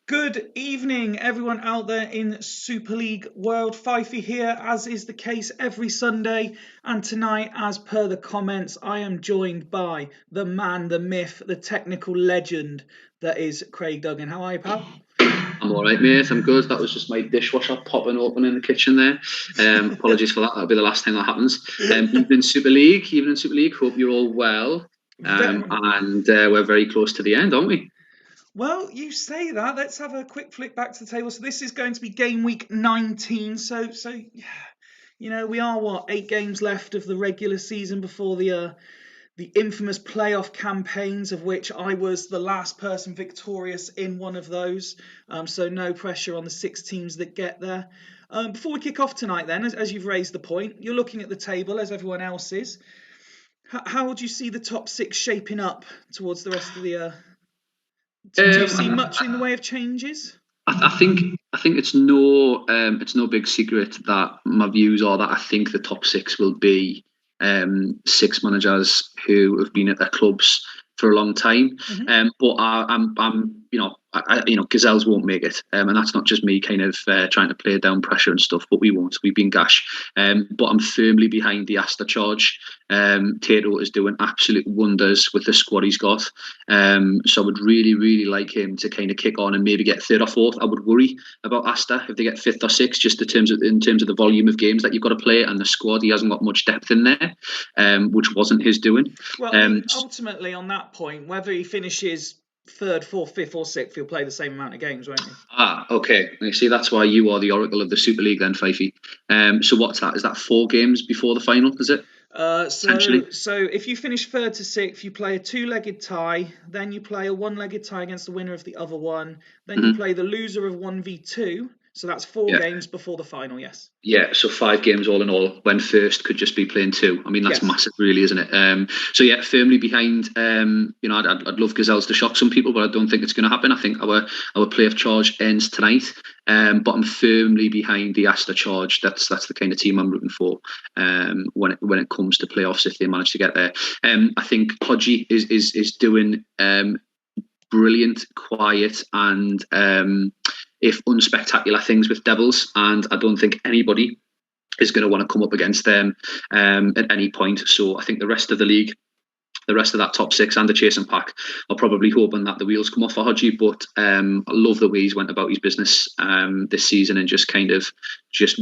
Good evening, everyone out there in Super League world. Fifey here, as is the case every Sunday. And tonight, as per the comments, I am joined by the man, the myth, the technical legend that is Craig Duggan. How are you, pal? I'm all right, mate. I'm good. That was just my dishwasher popping open in the kitchen there. Apologies for that. That'll be the last thing that happens. Evening Super League. Hope you're all well. And we're very close to the end, aren't we? Well, you say that. Let's have a quick flick back to the table. So this is going to be game week 19. So we are 8 games left of the regular season before the infamous playoff campaigns, of which I was the last person victorious in one of those. So no pressure on the 6 teams that get there. Before we kick off tonight, then, as you've raised the point, you're looking at the table as everyone else is. How would you see the top 6 shaping up towards the rest of the year? Do you see much in the way of changes? I think it's no big secret that my views are that I think the top 6 will be 6 managers who have been at their clubs for a long time. But Gazelles won't make it, and that's not just me kind of trying to play down pressure and stuff. But we won't. We've been gash. But I'm firmly behind the Asta charge. Tato is doing absolute wonders with the squad he's got. So I would really, really like him to kind of kick on and maybe get 3rd or 4th. I would worry about Asta if they get 5th or 6th, just in terms of the volume of games that you've got to play and the squad. He hasn't got much depth in there, which wasn't his doing. Well, ultimately on that point, whether he finishes 3rd, 4th, 5th or 6th, he'll play the same amount of games, won't he? Okay. You see, that's why you are the oracle of the Super League then, Fifey. So what's that? Is that 4 games before the final, is it? So if you finish 3rd to 6th, you play a 2-legged tie, then you play a 1-legged tie against the winner of the other one, then you play the loser of 1v2, so that's 4 games before the final, yes. Yeah, so 5 games all in all, when first could just be playing 2. I mean, that's massive, really, isn't it? So yeah, firmly behind. I'd love Gazelles to shock some people, but I don't think it's going to happen. I think our playoff charge ends tonight, but I'm firmly behind the Asta charge. That's the kind of team I'm rooting for when it comes to playoffs if they manage to get there. I think Hodgie is doing brilliant, quiet, and if unspectacular things with Devils, and I don't think anybody is going to want to come up against them at any point. So I think the rest of the league, the rest of that top 6 and the chasing pack are probably hoping that the wheels come off for Hodgie, but I love the way he's went about his business this season and just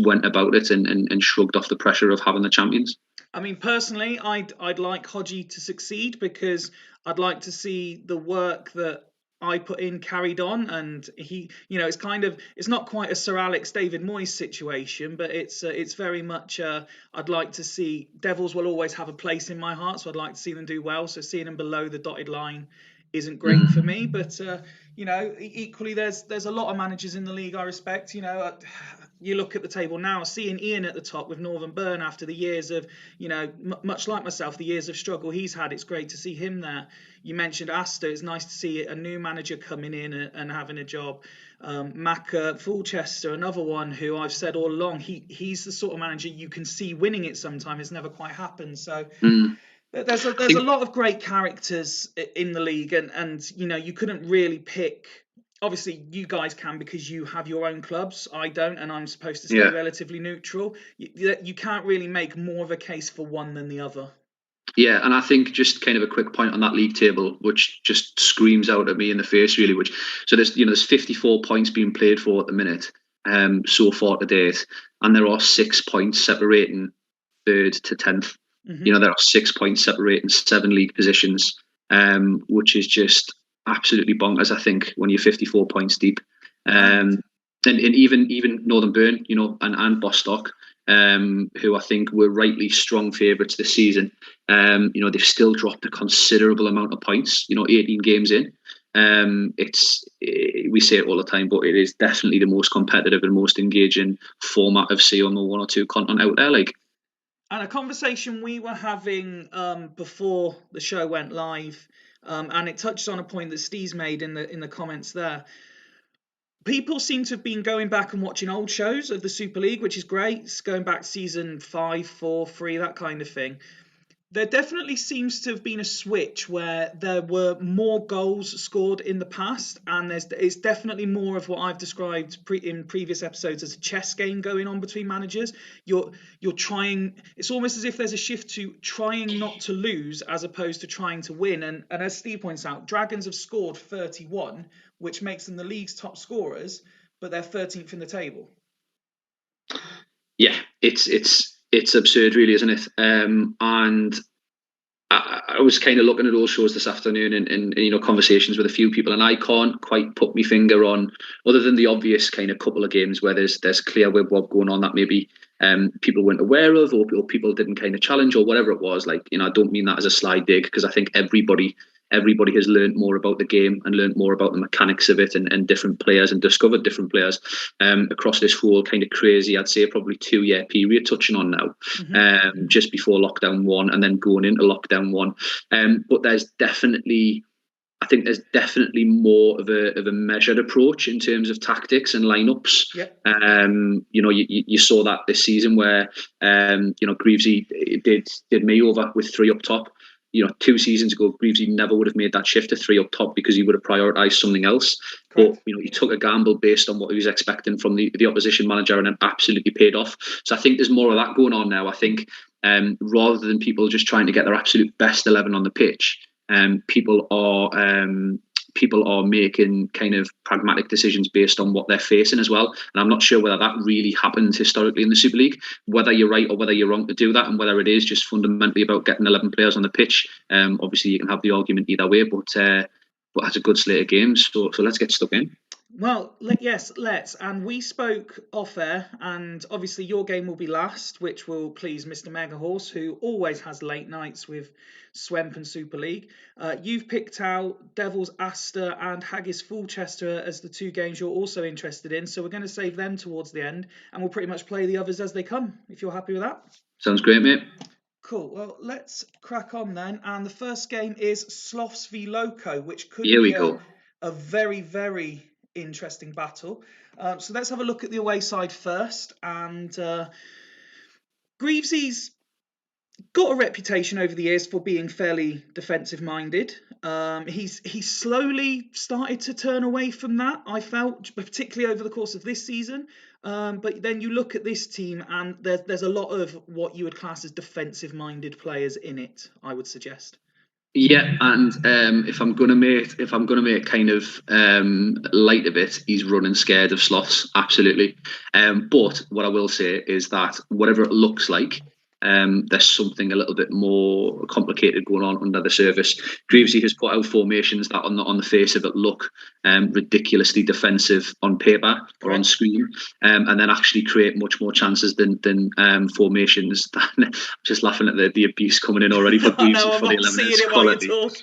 went about it and shrugged off the pressure of having the champions. I mean, personally, I'd like Hodgie to succeed because I'd like to see the work that I put in carried on, and he, it's not quite a Sir Alex David Moyes situation, but it's very much I'd like to see Devils will always have a place in my heart, so I'd like to see them do well. So seeing them below the dotted line isn't great for me, but equally there's a lot of managers in the league I respect. You look at the table now, seeing Ian at the top with Northern Byrne after the years of, much like myself, the years of struggle he's had. It's great to see him there. You mentioned Asta. It's nice to see a new manager coming in and having a job. Macca Fulchester, another one who I've said all along, he's the sort of manager you can see winning it sometime. It's never quite happened. So there's a lot of great characters in the league, and you couldn't really pick. Obviously, you guys can because you have your own clubs. I don't, and I'm supposed to stay relatively neutral. You can't really make more of a case for one than the other. Yeah, and I think just kind of a quick point on that league table, which just screams out at me in the face, really. There's 54 points being played for at the minute, so far to date, and there are 6 points separating 3rd to 10th. There are 6 points separating 7 league positions, which is just absolutely bonkers. I think when you're 54 points deep, and even Northern Byrne, and Bostock, who I think were rightly strong favourites this season. They've still dropped a considerable amount of points. 18 games in. We say it all the time, but it is definitely the most competitive and most engaging format of seeing the 1 or 2 content out there. And a conversation we were having before the show went live, and it touches on a point that Steve's made in the comments there. People seem to have been going back and watching old shows of the Super League, which is great. It's going back to season 5, 4, 3, that kind of thing. There definitely seems to have been a switch where there were more goals scored in the past, and it's definitely more of what I've described in previous episodes as a chess game going on between managers. You're trying. It's almost as if there's a shift to trying not to lose as opposed to trying to win. And as Steve points out, Dragons have scored 31, which makes them the league's top scorers, but they're 13th in the table. Yeah, it's absurd, really, isn't it? And I was kind of looking at those shows this afternoon and conversations with a few people, and I can't quite put my finger on, other than the obvious kind of couple of games where there's clear wib-wob going on that maybe people weren't aware of, or people didn't kind of challenge, or whatever it was. Like, I don't mean that as a sly dig, because I think everybody has learned more about the game and learned more about the mechanics of it, and different players, and discovered different players across this whole kind of crazy, I'd say probably 2-year period touching on now, just before lockdown 1 and then going into lockdown 1. But I think there's definitely more of a measured approach in terms of tactics and lineups. Yep. You saw that this season where Greavesy did me over with 3 up top. 2 seasons ago, Greavesy never would have made that shift to 3 up top because he would have prioritised something else. Correct. But he took a gamble based on what he was expecting from the opposition manager, and it absolutely paid off. So I think there's more of that going on now. I think rather than people just trying to get their absolute best 11 on the pitch, people are making kind of pragmatic decisions based on what they're facing as well. And I'm not sure whether that really happens historically in the Super League, whether you're right or whether you're wrong to do that, and whether it is just fundamentally about getting 11 players on the pitch. Obviously, you can have the argument either way, but that's a good slate of games. So let's get stuck in. Well, yes, let's. And we spoke off air, and obviously your game will be last, which will please Mr. Megahorse, who always has late nights with Swemp and Super League. You've picked out Devils Aster and Haggis Fulchester as the 2 games you're also interested in, so we're going to save them towards the end, and we'll pretty much play the others as they come, if you're happy with that. Sounds great, mate. Cool. Well, let's crack on then. And the first game is Sloths v Loco, which could Here be we go. A very, very interesting battle. So let's have a look at the away side first. And Greavesy's got a reputation over the years for being fairly defensive minded. He's slowly started to turn away from that, I felt, particularly over the course of this season. But then you look at this team, and there's a lot of what you would class as defensive minded players in it, I would suggest. Yeah, and if I'm gonna make kind of light of it, he's running scared of Sloths, absolutely. But what I will say is that whatever it looks like, there's something a little bit more complicated going on under the surface. Greavesy has put out formations that on the face of it look ridiculously defensive on paper or on screen, and then actually create much more chances than formations. I'm just laughing at the abuse coming in already for Greavesy for the 11.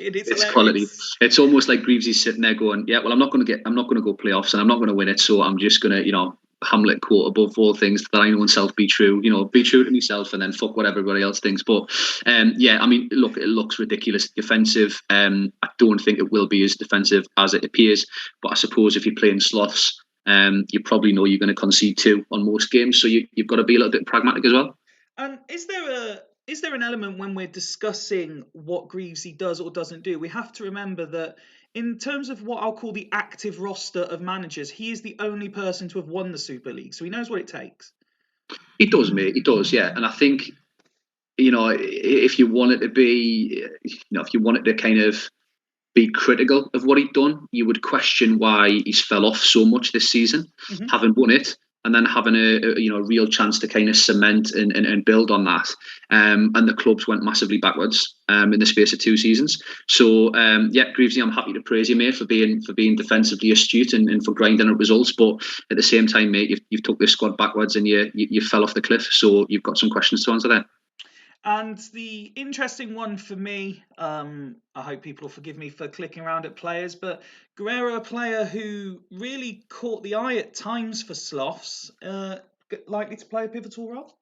It's quality. It's almost like Greavesy's sitting there going, "Yeah, well, I'm not going to go playoffs, and I'm not going to win it, so I'm just going to, Hamlet quote, above all things that I know myself be true, be true to myself, and then fuck what everybody else thinks." But look, it looks ridiculous defensive. I don't think it will be as defensive as it appears, but I suppose if you're playing Sloths, you probably know you're going to concede 2 on most games, so you've got to be a little bit pragmatic as well. And is there an element when we're discussing what Greavesy does or doesn't do, we have to remember that in terms of what I'll call the active roster of managers, he is the only person to have won the Super League, so he knows what it takes. He does, mate. He does, yeah. And I think, if you wanted to be, if you wanted to kind of be critical of what he'd done, you would question why he's fell off so much this season, having won it, and then having a real chance to kind of cement and build on that. And the clubs went massively backwards in the space of 2 seasons. So Greavesy, I'm happy to praise you, mate, for being defensively astute and for grinding at results. But at the same time, mate, you've took this squad backwards and you fell off the cliff. So you've got some questions to answer there. And the interesting one for me, I hope people will forgive me for clicking around at players, but Guerrero, a player who really caught the eye at times for Sloths, likely to play a pivotal role?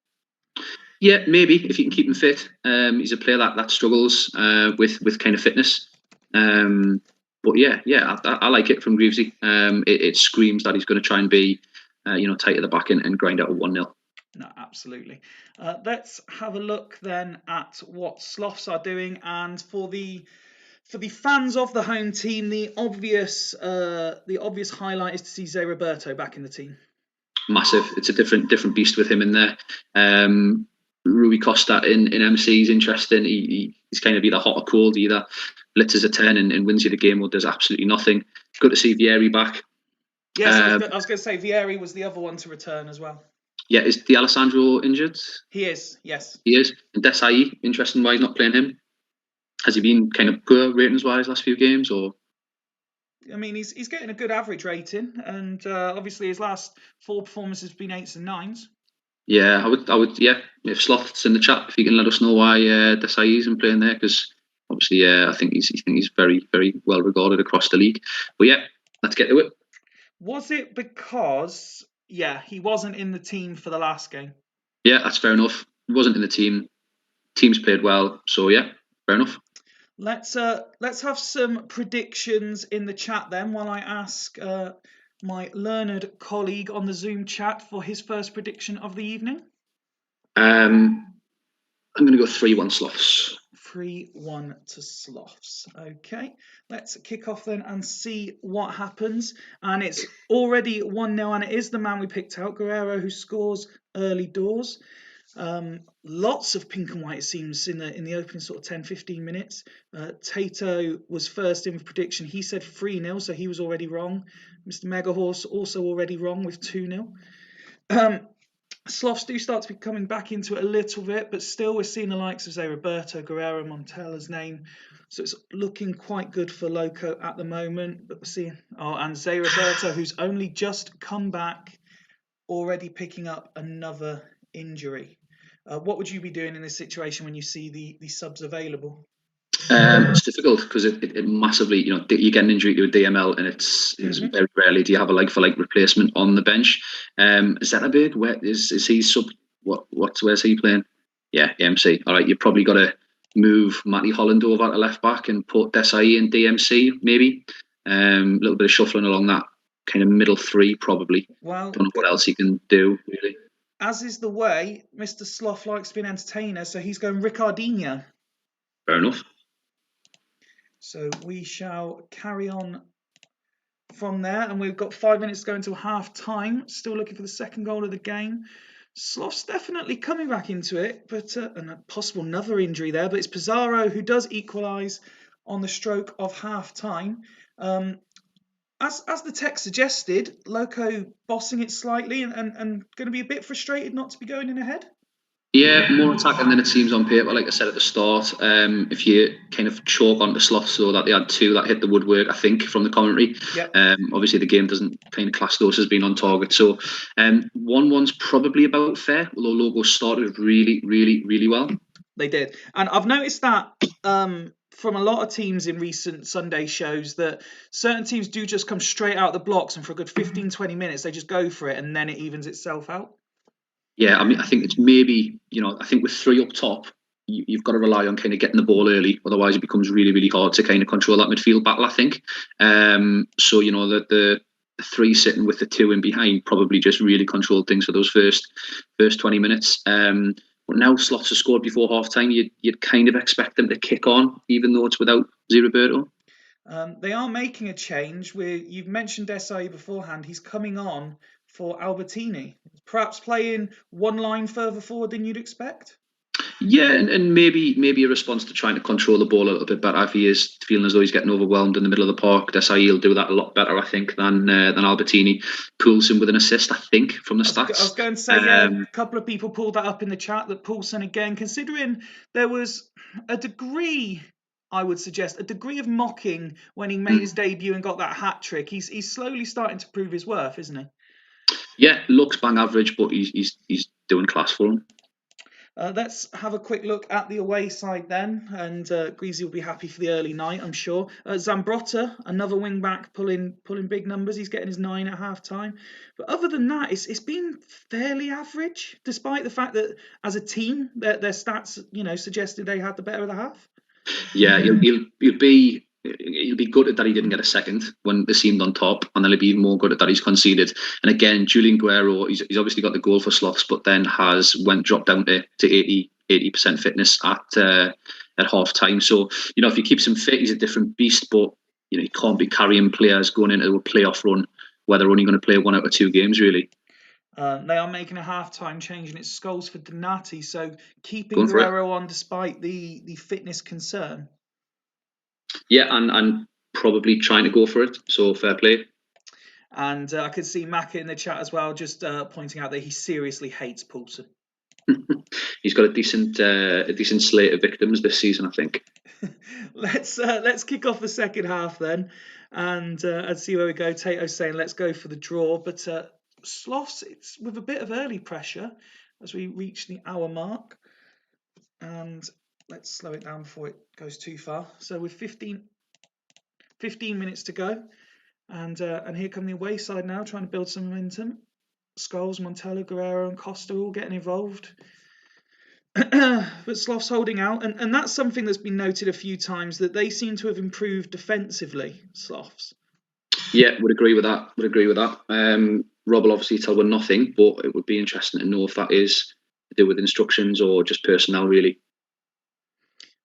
Yeah, maybe, if you can keep him fit. He's a player that struggles with kind of fitness. But I like it from Greavesy. It screams that he's going to try and be tight at the back and grind out a 1-0. No, absolutely. Let's have a look then at what Sloths are doing, and for the fans of the home team, the obvious highlight is to see Zé Roberto back in the team. Massive. It's a different beast with him in there. Rui Costa in MC is interesting. He's kind of either hot or cold, either blitzes a 10 and wins you the game, or does absolutely nothing. Good to see Vieri back. Yes, I was going to say Vieri was the other one to return as well. Yeah, is D'Alessandro injured? He is, yes. He is. And Desai, interesting why he's not playing him. Has he been kind of poor ratings-wise last few games, or? I mean, he's getting a good average rating, and obviously his last 4 performances have been 8s and 9s. Yeah, I would. Yeah, if Sloths in the chat, if you can let us know why Desai isn't playing there, because obviously, I think he's very, very well regarded across the league. But yeah, let's get to it. Was it because he wasn't in the team for the last game? Yeah, that's fair enough. He wasn't in the team. Teams played well, so yeah, fair enough. Let's have some predictions in the chat then, while I ask my learned colleague on the Zoom chat for his first prediction of the evening. I'm going to go 3-1 Sloths. 3-1 to Sloths. Okay, let's kick off then and see what happens. And it's already 1-0, and it is the man we picked out, Guerrero, who scores early doors. Lots of pink and white, it seems, in the opening sort of 10-15 minutes. Tato was first in with prediction. He said 3-0, so he was already wrong. Mr. Megahorse also already wrong with 2-0. Sloths do start to be coming back into it a little bit, but still we're seeing the likes of, say, Roberto, Guerrero, Montella's name. So it's looking quite good for Loco at the moment. But we're seeing, and Zé Roberto, who's only just come back, already picking up another injury. What would you be doing in this situation when you see the subs available? It's difficult because it massively, you get an injury to a DML, and it's very rarely do you have a like-for-like replacement on the bench. Zetterberg, where is he sub? Where's he playing? Yeah, MC. All right, you've probably got to move Matty Holland over to left back and put Desai in DMC maybe. A little bit of shuffling along that kind of middle three probably. Well, don't know what else he can do really. As is the way, Mr. Sloth likes being entertainer, so he's going Ricardinho. Fair enough. So we shall carry on from there, and we've got 5 minutes to go until half time. Still looking for the second goal of the game. Sloth's definitely coming back into it, but and a possible another injury there. But it's Pizarro who does equalise on the stroke of half time. As the text suggested, Loco bossing it slightly and going to be a bit frustrated not to be going in ahead. Yeah, more attacking than it seems on paper. Like I said at the start, if you kind of chalk onto Sloths so that they had 2 that hit the woodwork, I think, from the commentary. Yep. Obviously, the game doesn't kind of class those as being on target. So 1-1's probably about fair, although Loco started really, really, really well. They did. And I've noticed that from a lot of teams in recent Sunday shows that certain teams do just come straight out the blocks, and for a good 15-20 minutes, they just go for it, and then it evens itself out. Yeah, I mean, I think it's maybe, I think with 3 up top, you've got to rely on kind of getting the ball early. Otherwise, it becomes really, really hard to kind of control that midfield battle, I think. So, the 3 sitting with the 2 in behind probably just really controlled things for those first 20 minutes. But now Sloths have scored before half-time. You'd kind of expect them to kick on, even though it's without Zé Roberto. They are making a change. You've mentioned Desai beforehand. He's coming on for Albertini, perhaps playing one line further forward than you'd expect. Yeah, and maybe a response to trying to control the ball a little bit better. If he is feeling as though he's getting overwhelmed in the middle of the park, Desai will do that a lot better, I think, than Albertini. Poulsen with an assist, I think, from the stats. I was going to say, a couple of people pulled that up in the chat, that Poulsen, again, considering there was a degree, I would suggest, a degree of mocking when he made his debut and got that hat-trick. He's slowly starting to prove his worth, isn't he? Yeah, looks bang average, but he's doing class for him. Let's have a quick look at the away side then, and Greasy will be happy for the early night, I'm sure. Zambrotta, another wing back, pulling big numbers. He's getting his 9 at half time. But other than that, it's been fairly average, despite the fact that as a team, their stats, suggested they had the better of the half. Yeah, he'll be he'll be gutted that he didn't get a second when they seemed on top, and then he'll be even more gutted that he's conceded. And again, Julian Guerrero, he's obviously got the goal for Sloths, but then dropped down to 80% fitness at half time. So, if he keeps him fit, he's a different beast, but he can't be carrying players going into a playoff run where they're only going to play 1 out of 2 games, really. They are making a half-time change, and it's Scholes for Donati, so keeping Guerrero on despite the fitness concern. Yeah, and probably trying to go for it, so fair play. And I could see Macca in the chat as well, just pointing out that he seriously hates Poulsen. He's got a decent slate of victims this season, I think. Let's kick off the second half then, and see where we go. Tato's saying let's go for the draw, but Sloths, it's with a bit of early pressure as we reach the hour mark, and let's slow it down before it goes too far. So with 15 minutes to go, and here come the away side now, trying to build some momentum. Scholes, Montello, Guerrero, and Costa all getting involved. But Sloths holding out, and that's something that's been noted a few times, that they seem to have improved defensively, Sloths. Yeah, would agree with that. Rob will obviously tell we're nothing, but it would be interesting to know if that is to do with instructions or just personnel, really.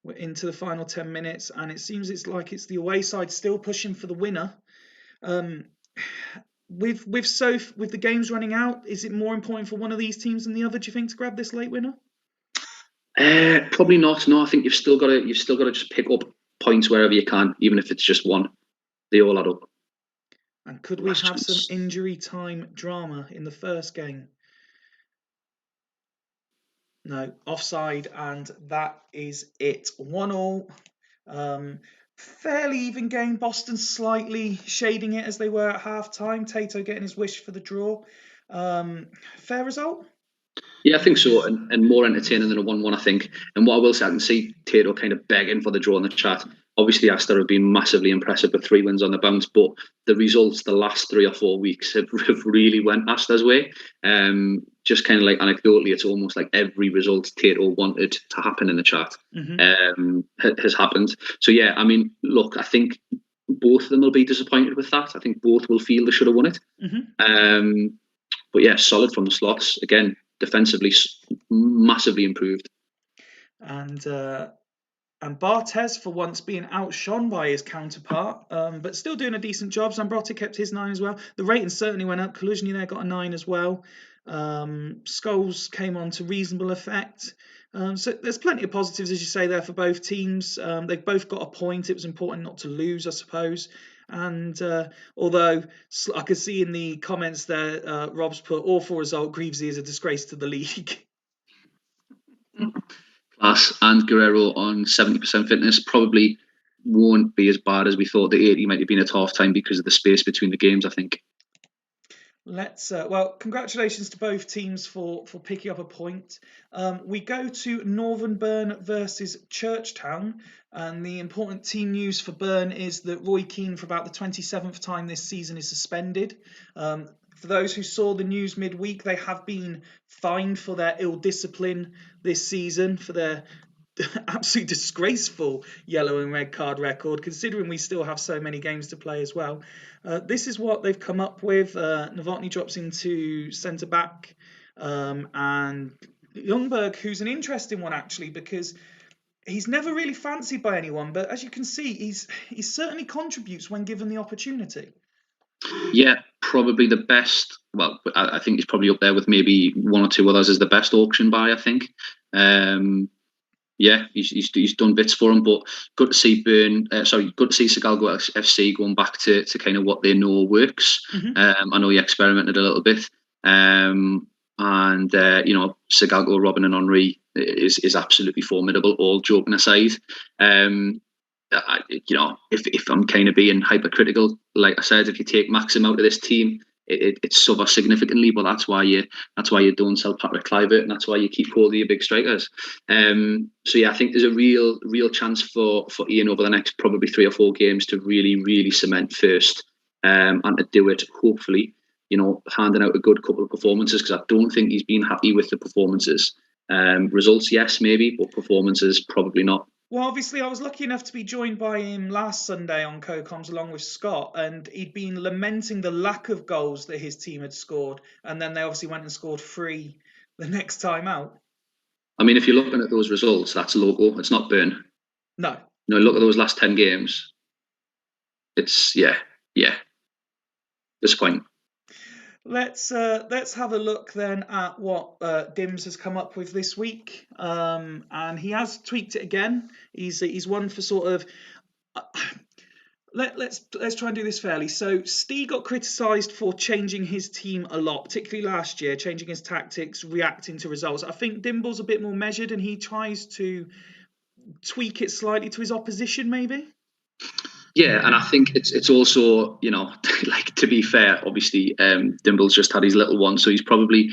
We're into the final 10 minutes, and it seems it's the away side still pushing for the winner. With the games running out, is it more important for one of these teams than the other, do you think, to grab this late winner? Probably not. No, I think you've still got to just pick up points wherever you can, even if it's just one. They all add up. And could we have some injury time drama in the first game? No, offside, and that is it. 1-1. Fairly even game. Boston slightly shading it as they were at half time. Tato getting his wish for the draw. Fair result? Yeah, I think so, and more entertaining than a 1-1, I think. And what I will say, I can see Tato kind of begging for the draw in the chat. Obviously, Astor have been massively impressive with 3 wins on the bounce, but the results the last 3 or 4 weeks have really went Astor's way. Just kind of like anecdotally, it's almost like every result Tato wanted to happen in the chat has happened. So yeah, I mean, look, I think both of them will be disappointed with that. I think both will feel they should have won it. But yeah, solid from the Sloths. Again, defensively massively improved. And Barthez, for once, being outshone by his counterpart, but still doing a decent job. Zambrotta kept his 9 as well. The rating certainly went up. Kaluzhny there got a 9 as well. Scholes came on to reasonable effect. So there's plenty of positives, as you say, there for both teams. They've both got a point. It was important not to lose, I suppose. And although I could see in the comments there, Rob's put awful result, Greavesy is a disgrace to the league. Class. And Guerrero on 70% fitness probably won't be as bad as we thought. The 80 might have been at half time because of the space between the games, I think. Well, congratulations to both teams for picking up a point. We go to Northern Byrne versus Churchtown, and the important team news for Byrne is that Roy Keane, for about the 27th time this season, is suspended. For those who saw the news midweek, they have been fined for their ill discipline this season, for their absolutely disgraceful yellow and red card record, considering we still have so many games to play as well. This is what they've come up with. Novotny drops into centre back, and Ljungberg, who's an interesting one actually, because he's never really fancied by anyone, but as you can see, he certainly contributes when given the opportunity. Yeah, probably the best. Well, I think he's probably up there with maybe 1 or 2 others as the best auction buy, I think. Yeah, he's done bits for him, but good to see good to see Segalgo FC going back to kind of what they know works. I know he experimented a little bit, and Segalgo, Robin, and Henri is absolutely formidable. All joking aside, if I'm kind of being hypercritical, like I said, if you take Maxim out of this team, it suffers significantly, but that's why you don't sell Patrick Kluivert, and that's why you keep hold of your big strikers. So yeah, I think there's a real chance for Ian over the next probably 3 or 4 games to really cement first, and to do it hopefully, handing out a good couple of performances, because I don't think he's been happy with the performances. Results, yes, maybe, but performances, probably not. Well, obviously, I was lucky enough to be joined by him last Sunday on Co-Coms along with Scott, and he'd been lamenting the lack of goals that his team had scored, and then they obviously went and scored 3 the next time out. I mean, if you're looking at those results, that's Loco. It's not Byrne. No. Look at those last 10 games. It's, yeah. Disappointing. Let's have a look then at what Dims has come up with this week, and he has tweaked it again. He's one for sort of. Let's try and do this fairly. So Steve got criticised for changing his team a lot, particularly last year, changing his tactics, reacting to results. I think Dimble's a bit more measured, and he tries to tweak it slightly to his opposition, maybe. Yeah, and I think it's also, like, to be fair, obviously, Dimble's just had his little one, so he's probably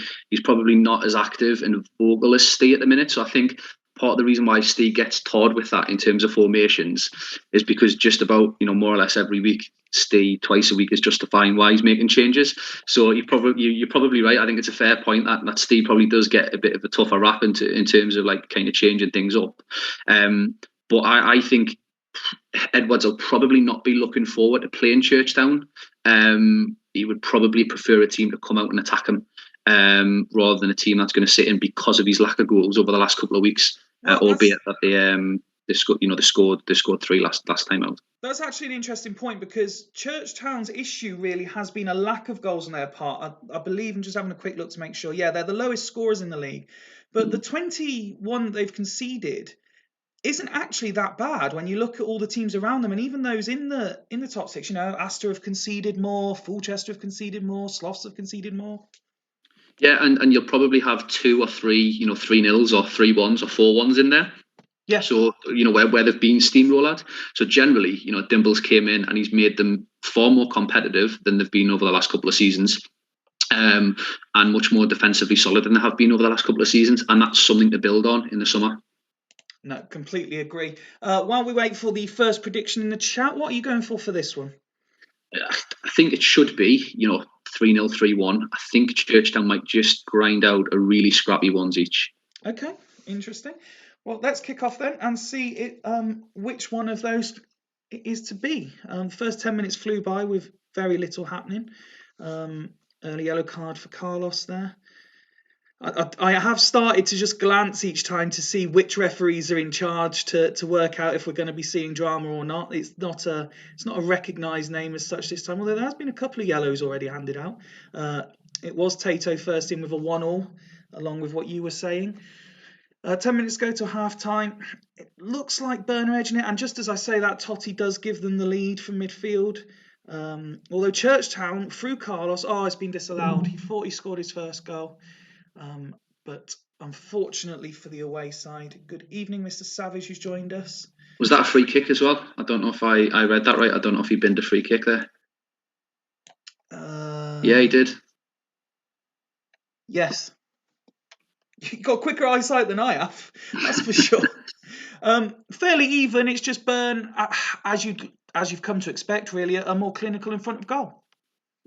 not as active and vocal as Steve at the minute. So I think part of the reason why Steve gets tarred with that in terms of formations is because just about, more or less every week, Steve twice a week is justifying why he's making changes. So you're probably right. I think it's a fair point that Steve probably does get a bit of a tougher rap in terms of like kind of changing things up. But I think Edwards will probably not be looking forward to playing Churchtown. He would probably prefer a team to come out and attack him rather than a team that's going to sit in because of his lack of goals over the last couple of weeks. Albeit that they scored 3 last time out. That's actually an interesting point, because Churchtown's issue really has been a lack of goals on their part. I believe, and just having a quick look to make sure, they're the lowest scorers in the league, but the 21 they've conceded isn't actually that bad when you look at all the teams around them, and even those in the top 6. Astor have conceded more, Fulchester have conceded more, Sloths have conceded more. Yeah, and you'll probably have 2 or 3, 3-0s or 3-1s or 4-1s in there. Yeah. So, where they've been steamrolled. So generally, Dimble's came in and he's made them far more competitive than they've been over the last couple of seasons. And much more defensively solid than they have been over the last couple of seasons. And that's something to build on in the summer. No, completely agree. While we wait for the first prediction in the chat, what are you going for this one? I think it should be, 3-0, 3-1. I think Churchtown might just grind out a really scrappy ones each. Okay, interesting. Well, let's kick off then and see which one of those it is to be. First 10 minutes flew by with very little happening. Early yellow card for Carlos there. I have started to just glance each time to see which referees are in charge to work out if we're going to be seeing drama or not. It's not a recognised name as such this time, although there has been a couple of yellows already handed out. It was Tato first in with a 1-1, along with what you were saying. 10 minutes go to half time. It looks like Byrne are edging it, and just as I say that, Totti does give them the lead from midfield. Although Churchtown, through Carlos, it's been disallowed. He thought he scored his first goal. But unfortunately for the away side. Good evening, Mr. Savage, who's joined us. Was that a free kick as well? I don't know if I read that right. I don't know if he binned a free kick there. Yeah, he did. Yes. You've got quicker eyesight than I have, that's for sure. Fairly even. It's just Byrne, as you've come to expect, really, are more clinical in front of goal.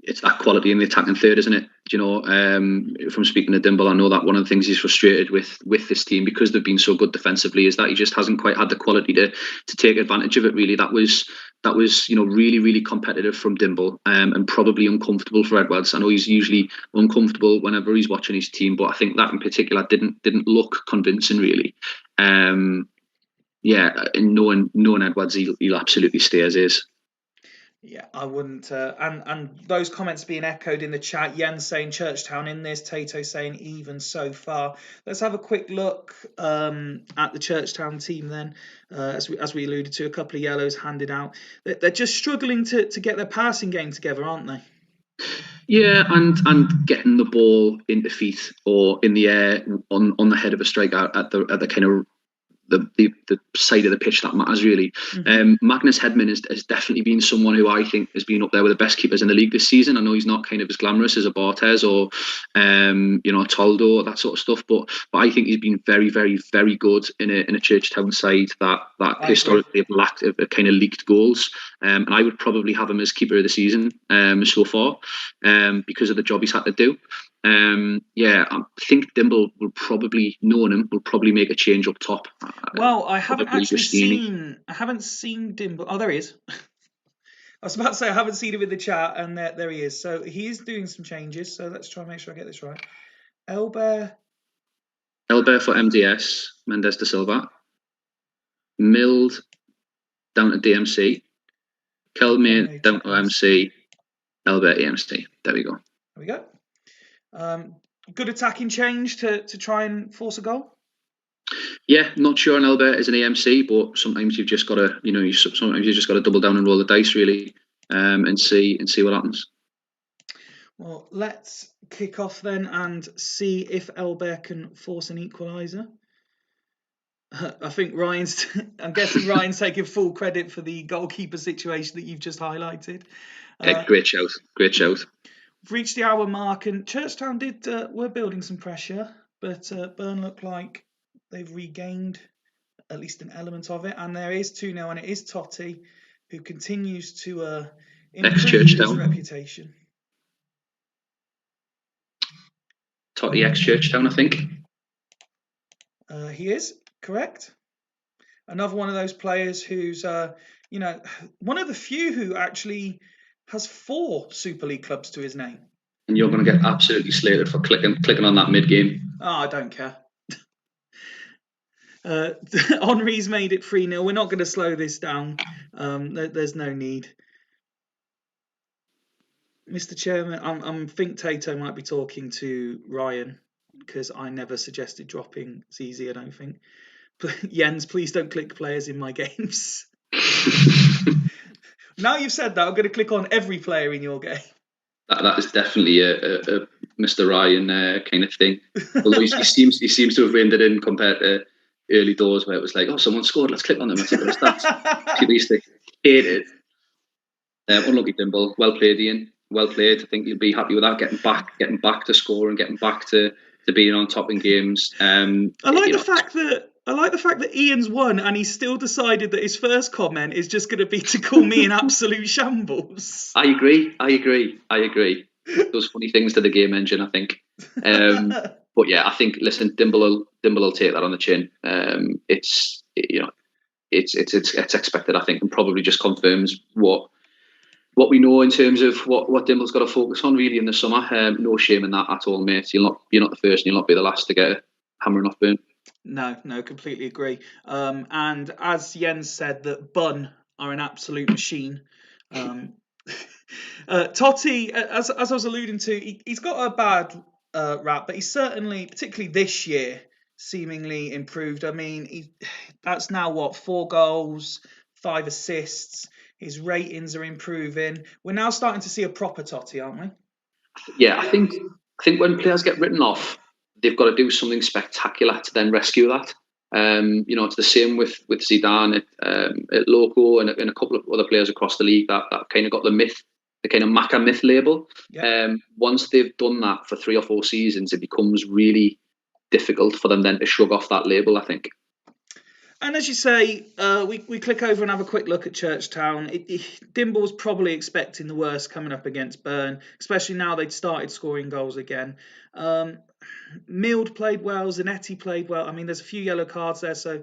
It's that quality in the attacking third, isn't it? From speaking to Dimble, I know that one of the things he's frustrated with this team, because they've been so good defensively, is that he just hasn't quite had the quality to take advantage of it. Really, that was really, really competitive from Dimble, and probably uncomfortable for Edwards. I know he's usually uncomfortable whenever he's watching his team, but I think that in particular didn't look convincing, really. And knowing Edwards, he'll absolutely stay as is. Yeah, I wouldn't. And those comments being echoed in the chat. Jens saying Churchtown in this. Tato saying even so far. Let's have a quick look at the Churchtown team then. As we alluded to, a couple of yellows handed out. They're just struggling to get their passing game together, aren't they? Yeah, and getting the ball into feet or in the air on the head of a striker at the kind of the side of the pitch that matters, really. Mm-hmm. Magnus Hedman has definitely been someone who I think has been up there with the best keepers in the league this season. I know he's not kind of as glamorous as a Barthez or Toldo, that sort of stuff, but I think he's been very, very, very good in a Churchtown side that historically have lacked have kind of leaked goals. And I would probably have him as keeper of the season so far, because of the job he's had to do. I think Dimble will probably, knowing him, will probably make a change up top. Well, I haven't actually seen Dimble. Oh, there he is. I was about to say I haven't seen him in the chat, and there he is. So he is doing some changes. So let's try and make sure I get this right. Elber for MDS, Mendes de Silva. Mild down to DMC. Kelme down to MC. Elber EMC. There we go. There we go. Good attacking change to try and force a goal. Yeah, not sure on Elber as an AMC, but sometimes you've just got to, sometimes you just got to double down and roll the dice really, and see what happens. Well, let's kick off then and see if Elber can force an equaliser. I think I'm guessing Ryan's taking full credit for the goalkeeper situation that you've just highlighted. Great shout. We've reached the hour mark, and Churchtown were building some pressure, but Byrne looked like they've regained at least an element of it, and there is 2-0, and it is Totti who continues to improve his reputation. Totti ex-Churchtown, I think. He is, correct. Another one of those players who's, one of the few who actually has 4 Super League clubs to his name. And you're going to get absolutely slated for clicking on that mid-game. Oh, I don't care. Henri's made it 3-0. We're not going to slow this down. There's no need. Mr. Chairman, I think Tato might be talking to Ryan, because I never suggested dropping ZZ, I don't think. Jens, please don't click players in my games. Now you've said that, I'm going to click on every player in your game. That is definitely a Mr. Ryan kind of thing. Although he seems to have reined it in compared to early doors where it was like, oh, someone scored, let's click on them and see what the stats. People used to hate it. Unlucky Dimble. Well played, Ian. Well played. I think you'll be happy with that. Getting back to score and getting back to being on top in games. I like the fact that Ian's won and he's still decided that his first comment is just going to be to call me an absolute shambles. I agree. Those funny things to the game engine, I think. But yeah, I think, listen, Dimble will take that on the chin. It's expected, I think, and probably just confirms what we know in terms of what Dimble's got to focus on really in the summer. No shame in that at all, mate. You're not the first and you'll not be the last to get hammering off Byrne. No, completely agree. And as Jens said, that Bun are an absolute machine. Totti, as I was alluding to, he's got a bad rap, but he's certainly, particularly this year, seemingly improved. I mean, that's now 4 goals, 5 assists. His ratings are improving. We're now starting to see a proper Totti, aren't we? Yeah, I think when players get written off, they've got to do something spectacular to then rescue that. It's the same with Zidane at Loco and a couple of other players across the league that kind of got the kind of Macca myth label. Yeah. Once they've done that for 3 or 4 seasons, it becomes really difficult for them then to shrug off that label, I think. And as you say, we click over and have a quick look at Churchtown. Dimble's probably expecting the worst coming up against Byrne, especially now they'd started scoring goals again. Mild played well, Zanetti played well. I mean, there's a few yellow cards there, so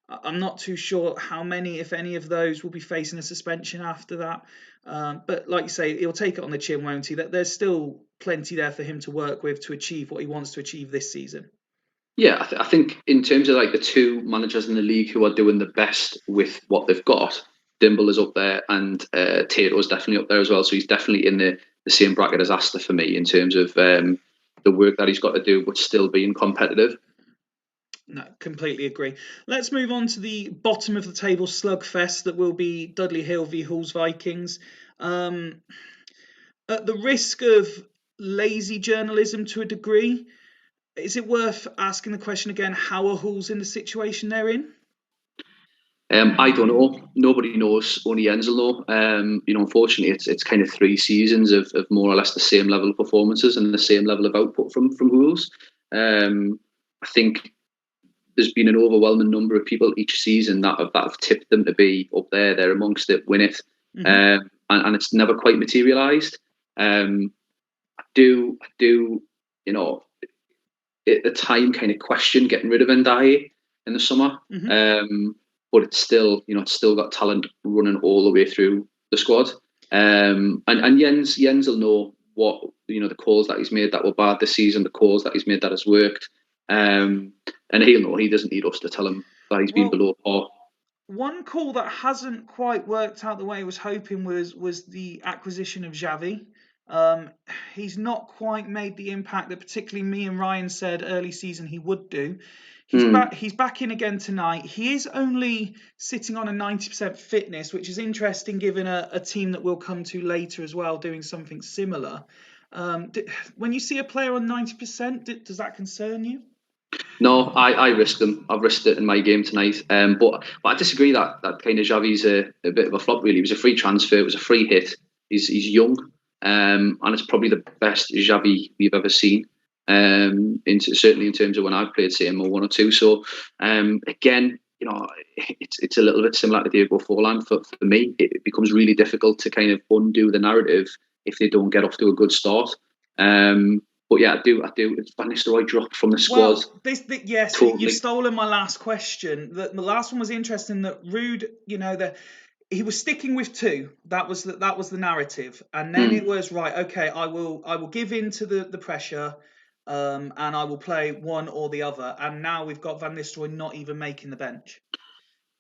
I'm not too sure how many, if any of those, will be facing a suspension after that. But like you say, he'll take it on the chin, won't he? There's still plenty there for him to work with to achieve what he wants to achieve this season. Yeah, I think in terms of like the 2 managers in the league who are doing the best with what they've got, Dimble is up there and Tato's definitely up there as well. So he's definitely in the same bracket as Asta for me in terms of the work that he's got to do, but still being competitive. No, completely agree. Let's move on to the bottom of the table slugfest that will be Dudley Hill v Hull's Vikings. At the risk of lazy journalism to a degree, is it worth asking the question again, how are Hull's in the situation they're in? I don't know. Nobody knows. Only Jens will know. Unfortunately, it's kind of 3 seasons of more or less the same level of performances and the same level of output from Hull's. I think there's been an overwhelming number of people each season that have tipped them to be up there. They're amongst it, win it, and it's never quite materialised. I do you know, at the time kind of questioned getting rid of Ndiaye in the summer. But it's still, it's still got talent running all the way through the squad. And Jens will know what, the calls that he's made that were bad this season, the calls that he's made that has worked. And he'll know he doesn't need us to tell him that he's been below par. One call that hasn't quite worked out the way I was hoping was the acquisition of Xavi. He's not quite made the impact that particularly me and Ryan said early season he would do. He's back in again tonight. He is only sitting on a 90% fitness, which is interesting given a team that we'll come to later as well doing something similar. When you see a player on 90%, does that concern you? No, I risked them. I've risked it in my game tonight. But I disagree that kind of Xavi's a bit of a flop, really. It was a free transfer. It was a free hit. He's young. And it's probably the best Xavi we've ever seen. Certainly in terms of when I've played CMO 1 or 2. So again, it's a little bit similar to Diego Forlan. For me, it becomes really difficult to kind of undo the narrative if they don't get off to a good start. But yeah, I do. It's Van Nistelrooy dropped from the squad. Well, yes, totally. You've stolen my last question. The last one was interesting. That Ruud, he was sticking with 2. That was the narrative, and then it was right. Okay, I will give in to the pressure, and I will play one or the other. And now we've got Van Nistelrooy not even making the bench.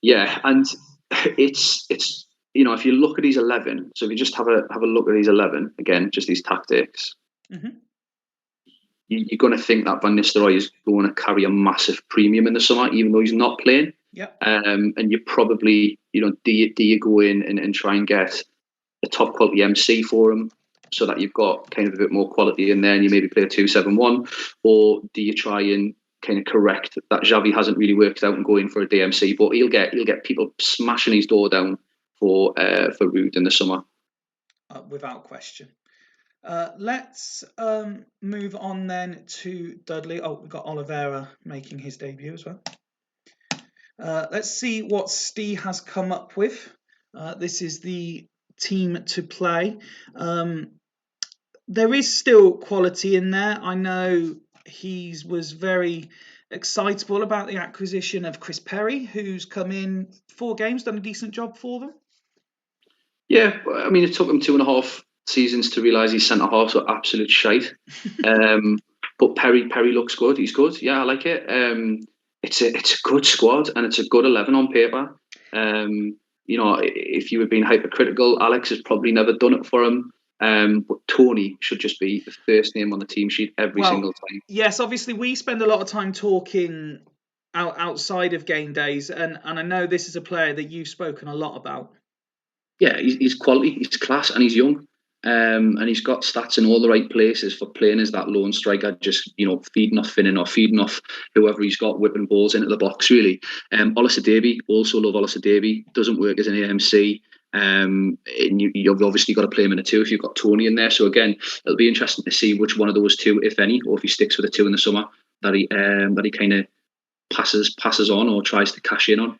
Yeah, and it's if you look at his 11, so if you just have a look at his 11 again, just these tactics. You're going to think that Van Nistelrooy is going to carry a massive premium in the summer, even though he's not playing. Yeah. And you probably, do you go in and try and get a top quality MC for him so that you've got kind of a bit more quality in there and you maybe play a 2-7-1? Or do you try and kind of correct that Xavi hasn't really worked out and go in for a DMC? But he'll get people smashing his door down for Ruud in the summer. Without question. Let's move on then to Dudley. Oh, we've got Oliveira making his debut as well. Let's see what Steve has come up with. This is the team to play. There is still quality in there. I know he was very excitable about the acquisition of Chris Perry, who's come in 4 games, done a decent job for them. Yeah, I mean, it took him 2.5 seasons to realise his centre halves were absolute shite. But Perry looks good. He's good. Yeah, I like it. It's a good squad and it's a good 11 on paper. If you were being hypercritical, Alex has probably never done it for him. But Tony should just be the first name on the team sheet every single time. Yes, obviously we spend a lot of time talking outside of game days, and I know this is a player that you've spoken a lot about. Yeah, he's quality, he's class, and he's young. And he's got stats in all the right places for playing as that lone striker, just feeding off Finnan or feeding off whoever he's got, whipping balls into the box. Really, Olasadebe, also love Olasadebe. Doesn't work as an AMC, and you've obviously got to play him in a 2 if you've got Tony in there. So again, it'll be interesting to see which one of those 2, if any, or if he sticks with a 2 in the summer that he kind of passes on or tries to cash in on.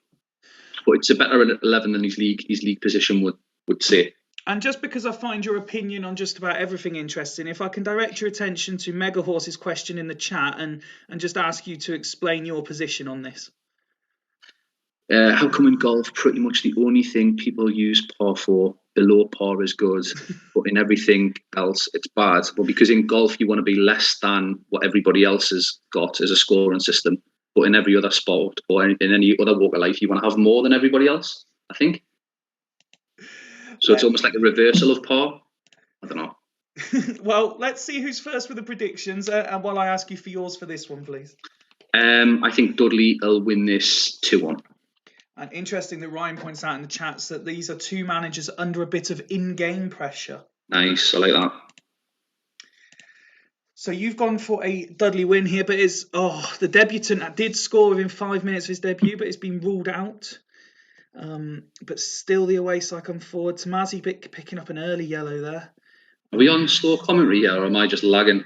But it's a better 11 than his league position would say. And just because I find your opinion on just about everything interesting, if I can direct your attention to Mega Horse's question in the chat and just ask you to explain your position on this. How come in golf pretty much the only thing people use par for, below par is good, but in everything else it's bad? Well, because in golf you want to be less than what everybody else has got as a scoring system, but in every other sport or in any other walk of life you want to have more than everybody else, I think. So it's almost like a reversal of par. I don't know. Well, let's see who's first with the predictions. And while I ask you for yours for this one, please. I think Dudley will win this 2-1. And interesting that Ryan points out in the chats that these are 2 managers under a bit of in-game pressure. Nice, I like that. So you've gone for a Dudley win here, but the debutant did score within 5 minutes of his debut, but it's been ruled out. But still the away side come forward. Tomazi picking up an early yellow there. Are we on slow commentary here, or am I just lagging?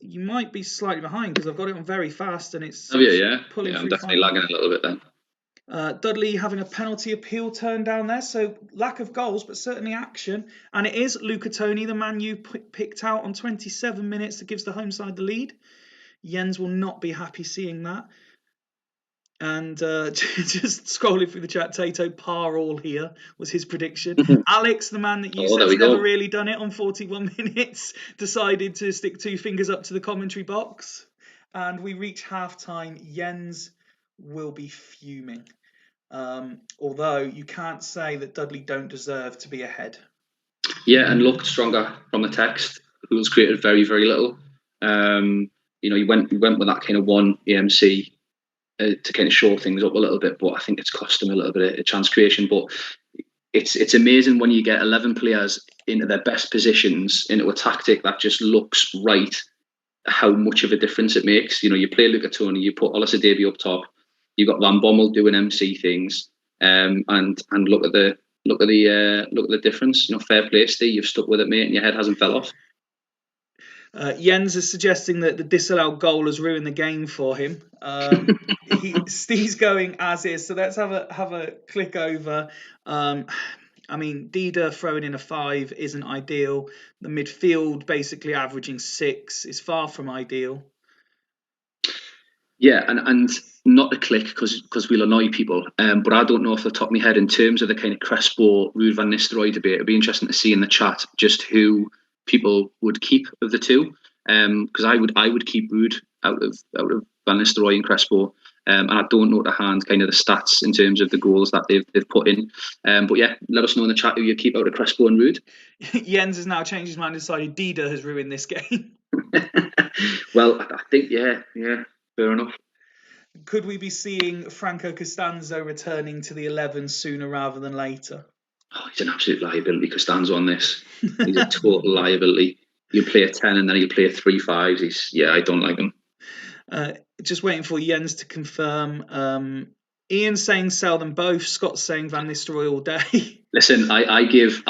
You might be slightly behind because I've got it on very fast and it's pulling through. I'm definitely lagging a little bit then. Dudley having a penalty appeal turned down there, so lack of goals, but certainly action. And it is Luca Toni, the man you picked out on 27 minutes, that gives the home side the lead. Jens will not be happy seeing that. And just scrolling through the chat, Tato, par all here was his prediction. Alex, the man that you said's never really done it on 41 minutes, decided to stick 2 fingers up to the commentary box. And we reach half-time. Jens will be fuming. Although you can't say that Dudley don't deserve to be ahead. Yeah, and looked stronger from the text. Who's created very, very little. He went with that kind of one AMC to kind of shore things up a little bit, but I think it's cost him a little bit of chance creation. But it's amazing when you get 11 players into their best positions, into a tactic that just looks right, how much of a difference it makes. You play Luca Toni, you put Olis Adebi up top, you've got Van Bommel doing MC things, and look at the difference. Fair play, Steve. You've stuck with it, mate, and your head hasn't fell off. Jens is suggesting that the disallowed goal has ruined the game for him. Steve's going as is, so let's have a click over. Dida throwing in a 5 isn't ideal. The midfield basically averaging 6 is far from ideal. Yeah, and not to click because we'll annoy people, but I don't know off the top of my head in terms of the kind of Crespo, Ruud van Nistelrooy debate. It'd be interesting to see in the chat just who people would keep of the two, because I would keep Ruud out of Van Nistelrooy and Crespo, and I don't know to hand kind of the stats in terms of the goals that they've put in, but yeah, let us know in the chat who you keep out of Crespo and Ruud. Jens has now changed his mind and decided Dida has ruined this game. Well, I think yeah, fair enough. Could we be seeing Franco Costanzo returning to the 11 sooner rather than later? Oh, he's an absolute liability, Costanzo, on this. He's a total liability. You play a 10 and then you play a 3-5. I don't like him. Just waiting for Jens to confirm. Ian saying sell them both. Scott's saying Van Nistelrooy all day. Listen, I give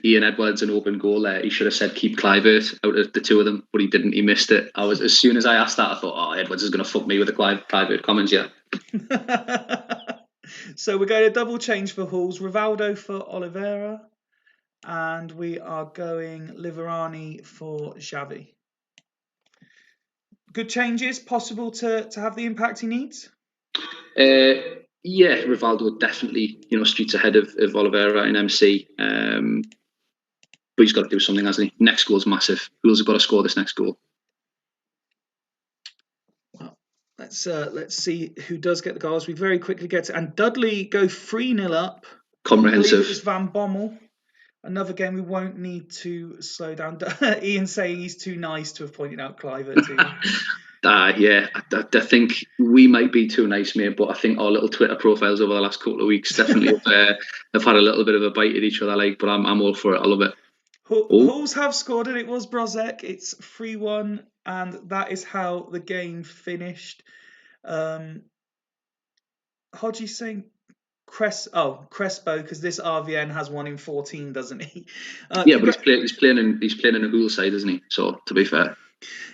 Ian Edwards an open goal there. He should have said keep Kluivert out of the two of them, but he didn't. He missed it. As soon as I asked that, I thought, Edwards is going to fuck me with the Kluivert comments, yeah. So we're going to double change for Halls. Rivaldo for Oliveira. And we are going Liverani for Xavi. Good changes, possible to have the impact he needs? Yeah, Rivaldo definitely, streets ahead of Oliveira in MC. But he's got to do something, hasn't he? Next goal's massive. Who's got to score this next goal? Well, let's see who does get the goals. We very quickly get to, and Dudley go 3-0 up. Comprehensive. I believe it was Van Bommel. Another game we won't need to slow down. Ian saying he's too nice to have pointed out Kluivert to you. Yeah, I think we might be too nice, mate, but I think our little Twitter profiles over the last couple of weeks definitely have had a little bit of a bite at each other, but I'm all for it. I love it. Halls have scored and it was Brozek. It's 3-1 and that is how the game finished. Hodgie saying Crespo, because this RVN has 1 in 14, doesn't he? But he's playing in a Hull side, isn't he? So to be fair.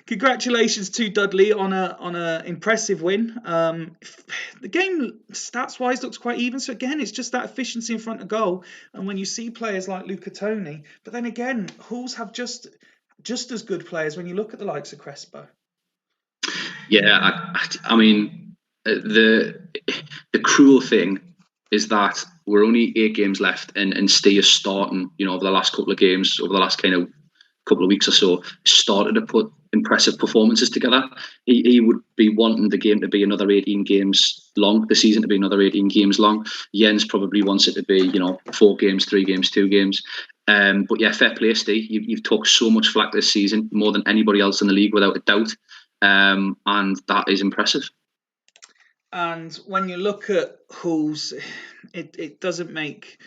Congratulations to Dudley on a impressive win. The game stats wise looks quite even. So again, it's just that efficiency in front of goal. And when you see players like Luca Toni, but then again, Halls have just as good players when you look at the likes of Crespo. Yeah, I mean, the cruel thing is that we're only 8 games left, and Steve is starting, over the last couple of games, over the last kind of couple of weeks or so, started to put impressive performances together. He would be wanting the game to be another 18 games long, the season to be another 18 games long. Jens probably wants it to be, 4 games, 3 games, 2 games. But yeah, fair play, Steve. You've took so much flack this season, more than anybody else in the league, without a doubt. And that is impressive. And when you look at Halls, it doesn't make...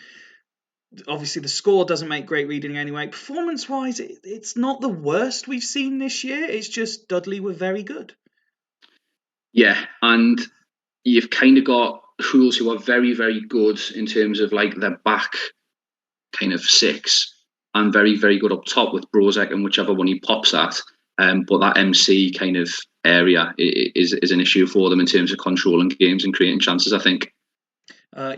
Obviously, the score doesn't make great reading anyway. Performance-wise, it's not the worst we've seen this year. It's just Dudley were very good. Yeah, and you've kind of got Halls who are very, very good in terms of their back kind of 6, and very, very good up top with Brozek and whichever one he pops at. But that MC kind of area is an issue for them in terms of controlling games and creating chances, I think.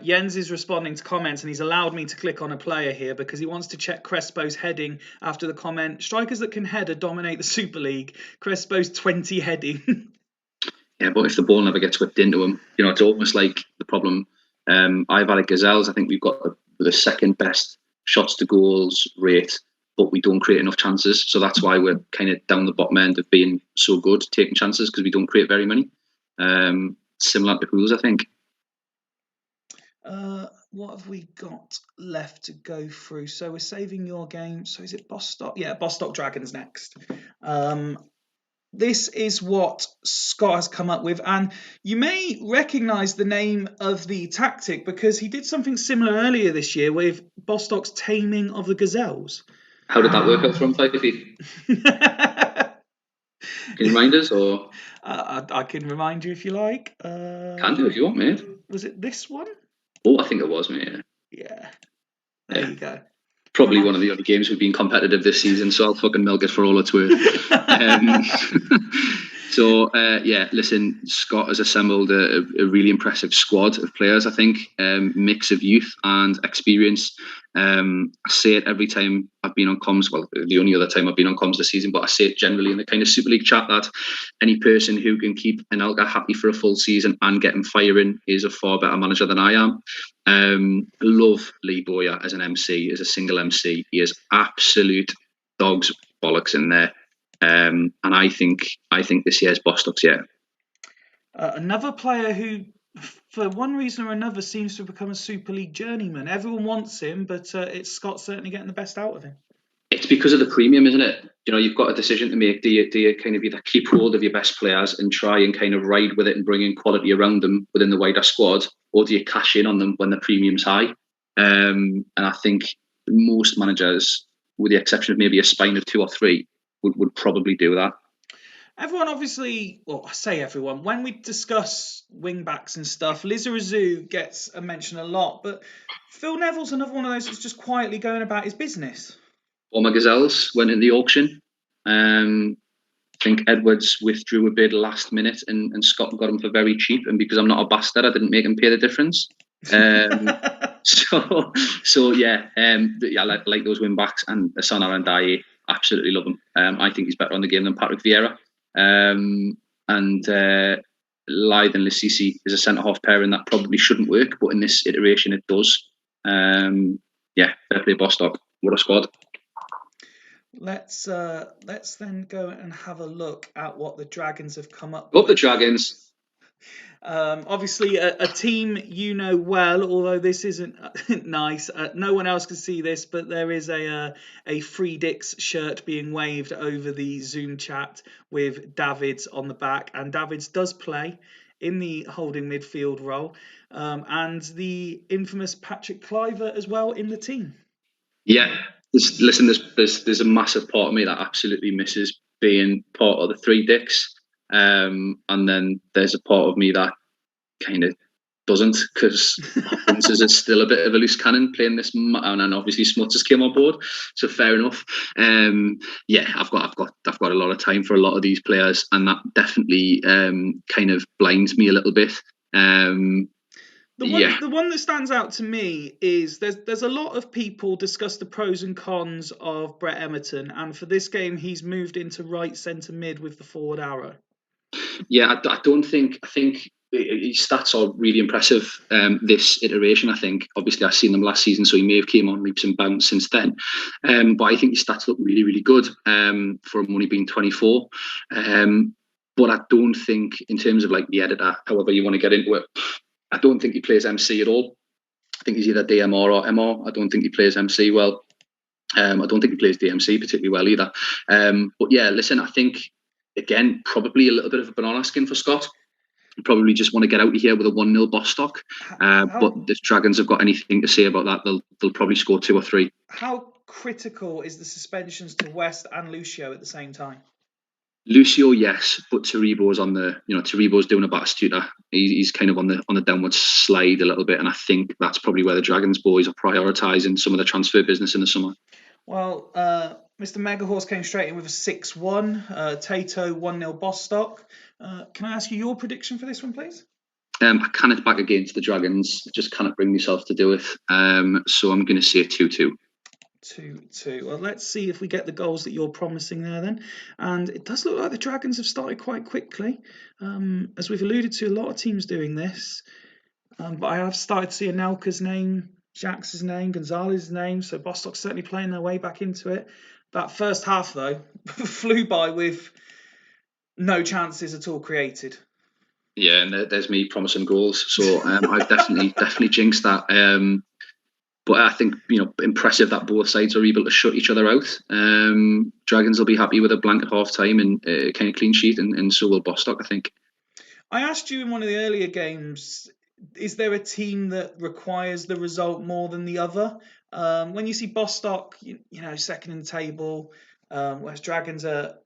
Jens is responding to comments, and he's allowed me to click on a player here because he wants to check Crespo's heading after the comment. Strikers that can header dominate the Super League. Crespo's 20 heading. Yeah, but if the ball never gets whipped into him, it's almost like the problem I've had at Gazelles. I think we've got the second best shots to goals rate, but we don't create enough chances. So that's why we're kind of down the bottom end of being so good taking chances, because we don't create very many. Similar to Pools, I think. What have we got left to go through? So we're saving your game. So is it Bostock? Yeah, Bostock Dragons next. This is what Scott has come up with, and you may recognise the name of the tactic because he did something similar earlier this year with Bostock's Taming of the Gazelles. How did that work out from 5 feet? Can you remind us, or I can remind you if you like. Can do if you want, mate. Was it this one? Oh, I think it was, mate. Yeah. There you go. Probably one of the only games we've been competitive this season, so I'll fucking milk it for all it's worth. Listen, Scott has assembled a really impressive squad of players, I think, mix of youth and experience. I say it every time I've been on comms, well, the only other time I've been on comms this season, but I say it generally in the kind of Super League chat that any person who can keep an Alga happy for a full season and get him firing is a far better manager than I am. Love Lee Boyer as an MC, as a single MC. He is absolute dog's bollocks in there. And I think this year's Bostock's year. Another player who, for one reason or another, seems to have become a Super League journeyman. Everyone wants him, but it's Scott certainly getting the best out of him. It's because of the premium, isn't it? You've got a decision to make. Do you kind of either keep hold of your best players and try and kind of ride with it and bring in quality around them within the wider squad, or do you cash in on them when the premium's high? And I think most managers, with the exception of maybe a spine of 2 or 3, would probably do that. Everyone obviously, well, I say everyone, when we discuss wing-backs and stuff, Lizarazu gets a mention a lot, but Phil Neville's another one of those who's just quietly going about his business. Former Gazelles went in the auction. I think Edwards withdrew a bid last minute and Scott got him for very cheap, and because I'm not a bastard, I didn't make him pay the difference. I like those wing-backs, and Asana and Dye, absolutely love him. I think he's better on the game than Patrick Vieira. And Lythe and Lassisi is a centre-half pairing that probably shouldn't work, but in this iteration it does. Fair play Bostock. What a squad. Let's then go and have a look at what the Dragons have come up with. Love the Dragons. Obviously, a team you know well, although this isn't nice. No one else can see this, but there is a Free Dicks shirt being waved over the Zoom chat with Davids on the back, and Davids does play in the holding midfield role, and the infamous Patrick Cliver as well in the team. Yeah, listen, there's a massive part of me that absolutely misses being part of the Three Dicks. And then there's a part of me that kind of doesn't, because Hopkins is still a bit of a loose cannon playing this, and obviously Smuts has came on board, so fair enough. I've got a lot of time for a lot of these players, and that definitely kind of blinds me a little bit. The one that stands out to me is there's a lot of people discuss the pros and cons of Brett Emerton, and for this game he's moved into right centre mid with the forward arrow. Yeah, I think his stats are really impressive this iteration. I think obviously I've seen them last season, so he may have came on leaps and bounds since then. But I think his stats look really, really good for him only being 24. But I don't think, in terms of like the editor, however you want to get into it, I don't think he plays MC at all. I think he's either DMR or MR. I don't think he plays MC well. I don't think he plays DMC particularly well either. But yeah, listen, I think, again, probably a little bit of a banana skin for Scott. Probably just want to get out of here with a 1-0 Bostock. But if Dragons have got anything to say about that, they'll probably score 2 or 3. How critical is the suspensions to West and Lucio at the same time? Lucio, yes, but Taribo's Taribo's doing a Batistuta. He's kind of on the downward slide a little bit, and I think that's probably where the Dragons boys are prioritising some of the transfer business in the summer. Well, Mr. Megahorse came straight in with a 6-1. Tato 1-0 Bostock. Can I ask you your prediction for this one, please? I cannot back against the Dragons. I just cannot bring myself to do it. So I'm going to say 2-2. 2-2. Well, let's see if we get the goals that you're promising there then. And it does look like the Dragons have started quite quickly. As we've alluded to, a lot of teams doing this. But I have started to see Anelka's name, Jax's name, Gonzalez's name. So Bostock's certainly playing their way back into it. That first half, though, flew by with no chances at all created. Yeah, and there's me promising goals. So I've definitely jinxed that. But I think, impressive that both sides are able to shut each other out. Dragons will be happy with a blank at half time and kind of clean sheet, and so will Bostock, I think. I asked you in one of the earlier games, is there a team that requires the result more than the other? When you see Bostock, second in the table, whereas Dragons are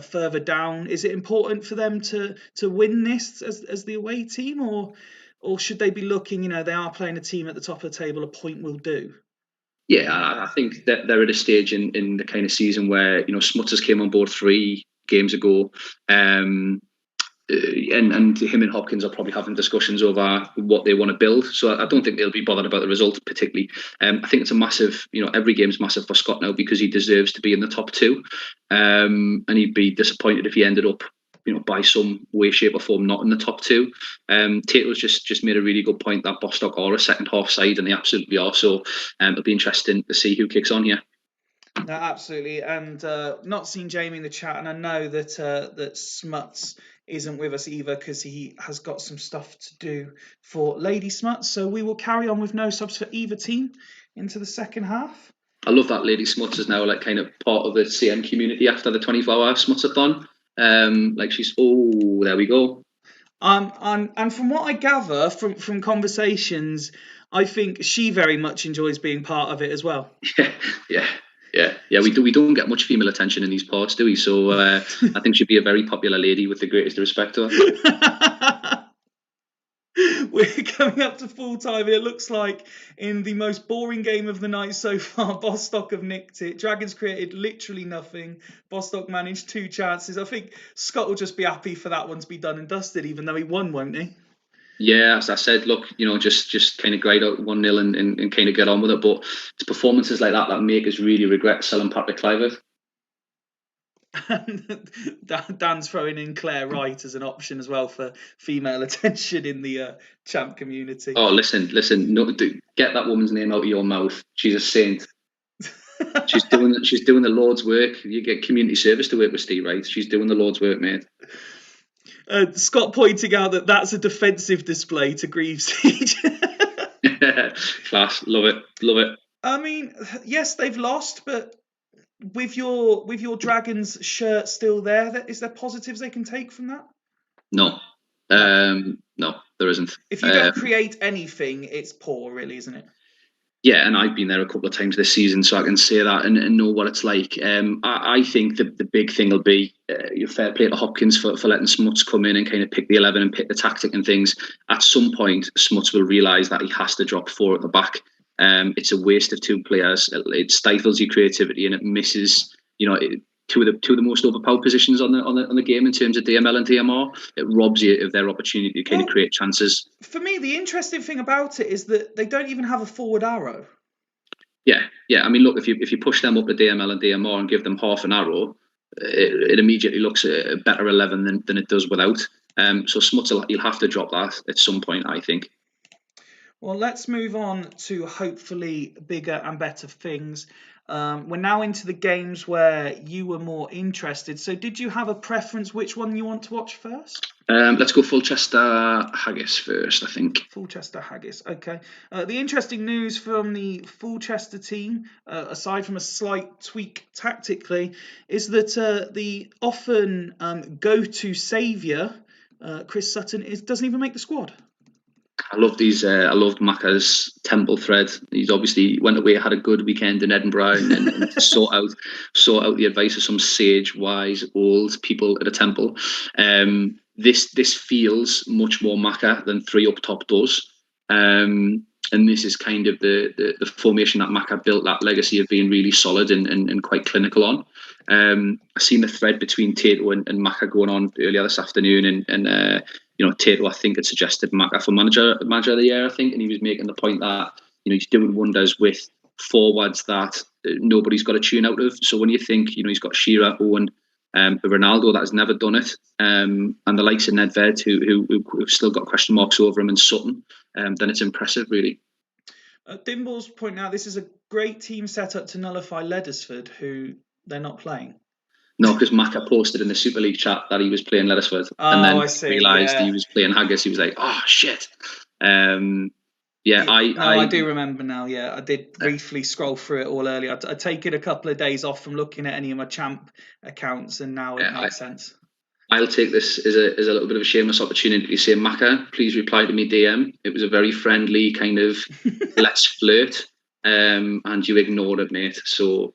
further down, is it important for them to win this as the away team, or should they be looking, they are playing a team at the top of the table, a point will do? Yeah, I think that they're at a stage in the kind of season where, Smutters came on board 3 games ago. And him and Hopkins are probably having discussions over what they want to build. So I don't think they'll be bothered about the result particularly. I think it's a massive, every game's massive for Scott now because he deserves to be in the top 2. And he'd be disappointed if he ended up, by some way, shape or form, not in the top 2. Tato's just made a really good point that Bostock are a second half side, and they absolutely are. So it'll be interesting to see who kicks on here. No, absolutely. And not seen Jamie in the chat, and I know that Smuts isn't with us either because he has got some stuff to do for Lady Smuts. So we will carry on with no subs for either team into the second half. I love that Lady Smuts is now like kind of part of the CM community after the 24-hour Smutsathon. There we go. And from what I gather from conversations, I think she very much enjoys being part of it as well. Yeah. We don't get much female attention in these parts, do we? So I think she'd be a very popular lady with the greatest respect to her. We're coming up to full time. It looks like in the most boring game of the night so far, Bostock have nicked it. Dragons created literally nothing. Bostock managed 2 chances. I think Scott will just be happy for that one to be done and dusted, even though he won, won't he? Yeah, as I said, look, just kind of grade out 1-0 and kind of get on with it. But it's performances like that make us really regret selling Patrick Clivert. Dan's throwing in Claire Wright as an option as well for female attention in the champ community. Oh, listen, no, get that woman's name out of your mouth. She's a saint. She's doing the Lord's work. You get community service to work with Steve, right? She's doing the Lord's work, mate. Scott pointing out that's a defensive display to Greaves Siege. Class, love it. I mean, yes, they've lost, but with your Dragons shirt still there, is there positives they can take from that? No, there isn't. If you don't create anything, it's poor, really, isn't it? Yeah, and I've been there a couple of times this season, so I can say that and know what it's like. I think the big thing will be your fair play to Hopkins for letting Smuts come in and kind of pick the 11 and pick the tactic and things. At some point, Smuts will realise that he has to drop 4 at the back. It's a waste of 2 players. It stifles your creativity and it misses, two of the most overpowered positions on the game in terms of DML and DMR. It robs you of their opportunity to kind of create chances. For me, the interesting thing about it is that they don't even have a forward arrow. Yeah. I mean, look, if you push them up to DML and DMR and give them half an arrow, it immediately looks a better 11 than it does without. So Smuts, you'll have to drop that at some point, I think. Well, let's move on to hopefully bigger and better things. We're now into the games where you were more interested. So did you have a preference which one you want to watch first? Let's go Fulchester Haggis first, I think. Fulchester Haggis, okay. The interesting news from the Fulchester team, aside from a slight tweak tactically, is that the often go-to saviour, Chris Sutton, doesn't even make the squad. I loved Macca's temple thread. He's obviously went away, had a good weekend in Edinburgh, and sought out the advice of some sage, wise, old people at a temple. This feels much more Macca than 3 up top does. And this is kind of the formation that Macca built, that legacy of being really solid and quite clinical on. I seen the thread between Tato and Macca going on earlier this afternoon, and Tato, I think, had suggested Macca for manager of the year, I think, and he was making the point that he's doing wonders with forwards that nobody's got a tune out of. So when you think he's got Shearer, Owen, Ronaldo that has never done it, and the likes of Nedved who've still got question marks over him, and Sutton, then it's impressive, really. Dimble's pointing out this is a great team set up to nullify Leddersford, who they're not playing. No, because Macca posted in the Super League chat that he was playing Leddersford, and then realised he was playing Haggis. He was like, "Oh shit!" I do remember now. Yeah, I did briefly scroll through it all earlier. I'd taken a couple of days off from looking at any of my champ accounts, and now it makes sense. I'll take this as a little bit of a shameless opportunity to say, Macca, please reply to me DM. It was a very friendly kind of let's flirt, and you ignored it, mate. So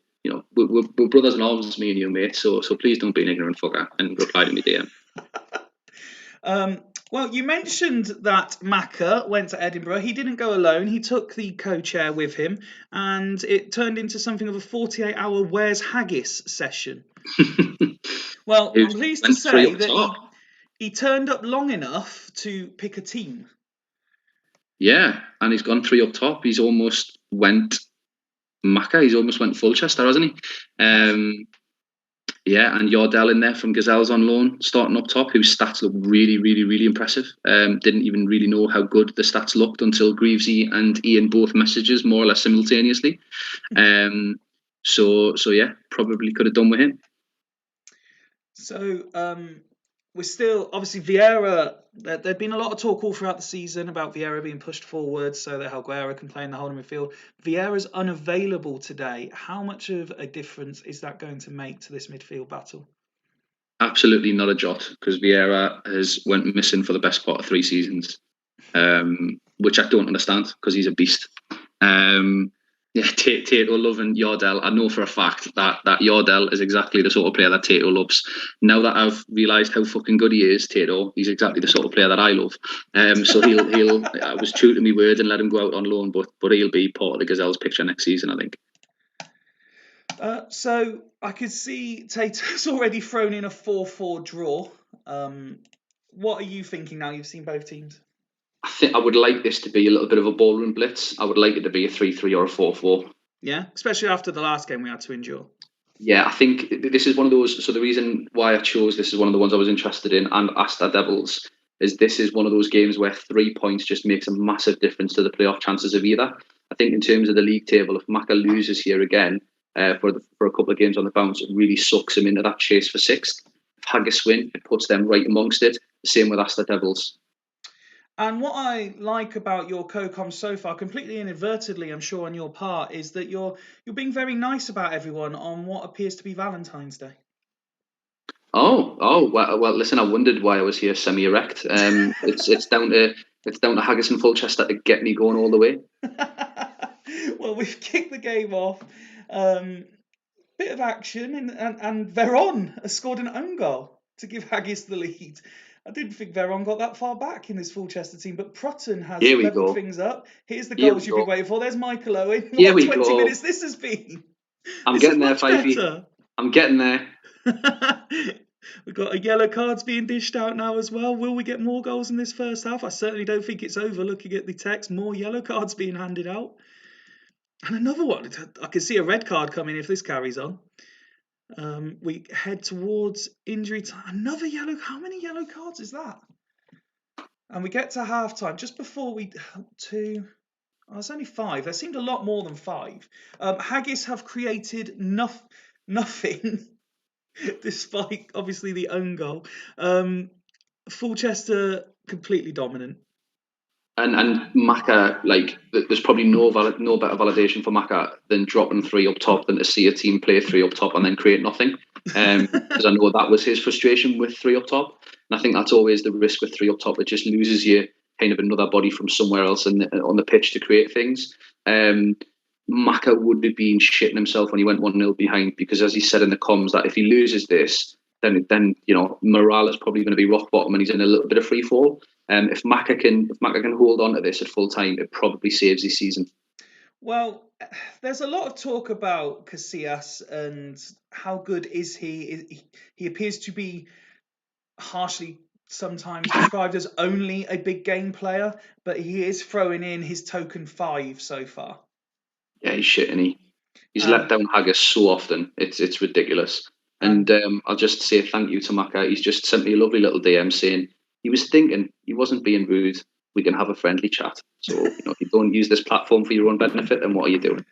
we're brothers in arms, me and you, mate. So please don't be an ignorant fucker and reply to me DM. Well, you mentioned that Macca went to Edinburgh. He didn't go alone. He took the co-chair with him, and it turned into something of a 48-hour Where's Haggis session. Well, I'm pleased to say that he turned up long enough to pick a team. Yeah, and he's gone 3 up top. He's almost went Macca. He's almost went Fulchester, hasn't he? Yeah, and Yordell in there from Gazelles on loan, starting up top, whose stats look really, really, really impressive. Didn't even really know how good the stats looked until Greavesy and Ian both messages more or less simultaneously. So yeah, probably could have done with him. So we're still, obviously, Vieira. There'd been a lot of talk all throughout the season about Vieira being pushed forward so that Helguera can play in the holding midfield. Vieira's unavailable today. How much of a difference is that going to make to this midfield battle? Absolutely not a jot, because Vieira has went missing for the best part of 3 seasons, which I don't understand, because he's a beast. Yeah, Tato loving Yordell. I know for a fact that Yordell is exactly the sort of player that Tato loves. Now that I've realised how fucking good he is, Tato, he's exactly the sort of player that I love. So he'll. I was true to my word and let him go out on loan, but he'll be part of the Gazelles picture next season, I think. So I could see Tato's already thrown in a 4-4 draw. What are you thinking now you've seen both teams? I think I would like this to be a little bit of a ballroom blitz. I would like it to be a 3-3 or a 4-4. Yeah, especially after the last game we had to endure. Yeah, I think this is one of those. So the reason why I chose this is one of the ones I was interested in, and Asta Devils, is this is one of those games where 3 points just makes a massive difference to the playoff chances of either. I think in terms of the league table, if Macca loses here again for a couple of games on the bounce, it really sucks him into that chase for 6th. If Haggis win, it puts them right amongst it. The same with Asta Devils. And what I like about your co-com so far, completely inadvertently, I'm sure on your part, is that you're being very nice about everyone on what appears to be Valentine's Day. Oh, well. Listen, I wondered why I was here semi-erect. It's down to Haggis and Fulchester to get me going all the way. Well, we've kicked the game off. Bit of action, and Veron has scored an own goal to give Haggis the lead. I didn't think Veron got that far back in this Fulchester team, but Prutton has leveled things up. Here's the goals you've been waiting for. There's Michael Owen. What 20 minutes this has been. I'm getting there, Fifey. I'm getting there. We've got a yellow cards being dished out now as well. Will we get more goals in this first half? I certainly don't think it's over. Looking at the text, more yellow cards being handed out. And another one. I can see a red card coming if this carries on. We head towards injury time. Another yellow. How many yellow cards is that? And we get to half time just before it's only 5. There seemed a lot more than 5. Haggis have created nothing, despite obviously the own goal. Fulchester completely dominant. And Macca, there's probably no better validation for Macca than dropping 3 up top than to see a team play 3 up top and then create nothing. Because I know that was his frustration with 3 up top. And I think that's always the risk with 3 up top. It just loses you kind of another body from somewhere else on the pitch to create things. Macca would have been shitting himself when he went 1-0 behind, because as he said in the comms, that if he loses this, then morale is probably going to be rock bottom and he's in a little bit of free fall. If Macca can hold on to this at full time, it probably saves his season. Well, there's a lot of talk about Casillas and how good is he. He appears to be harshly sometimes described as only a big game player, but he is throwing in his token 5 so far. Yeah, he's shit, and he's let down Haggis so often. It's ridiculous. And I'll just say thank you to Maka. He's just sent me a lovely little DM saying he was thinking, he wasn't being rude. We can have a friendly chat. So if you don't use this platform for your own benefit, then what are you doing?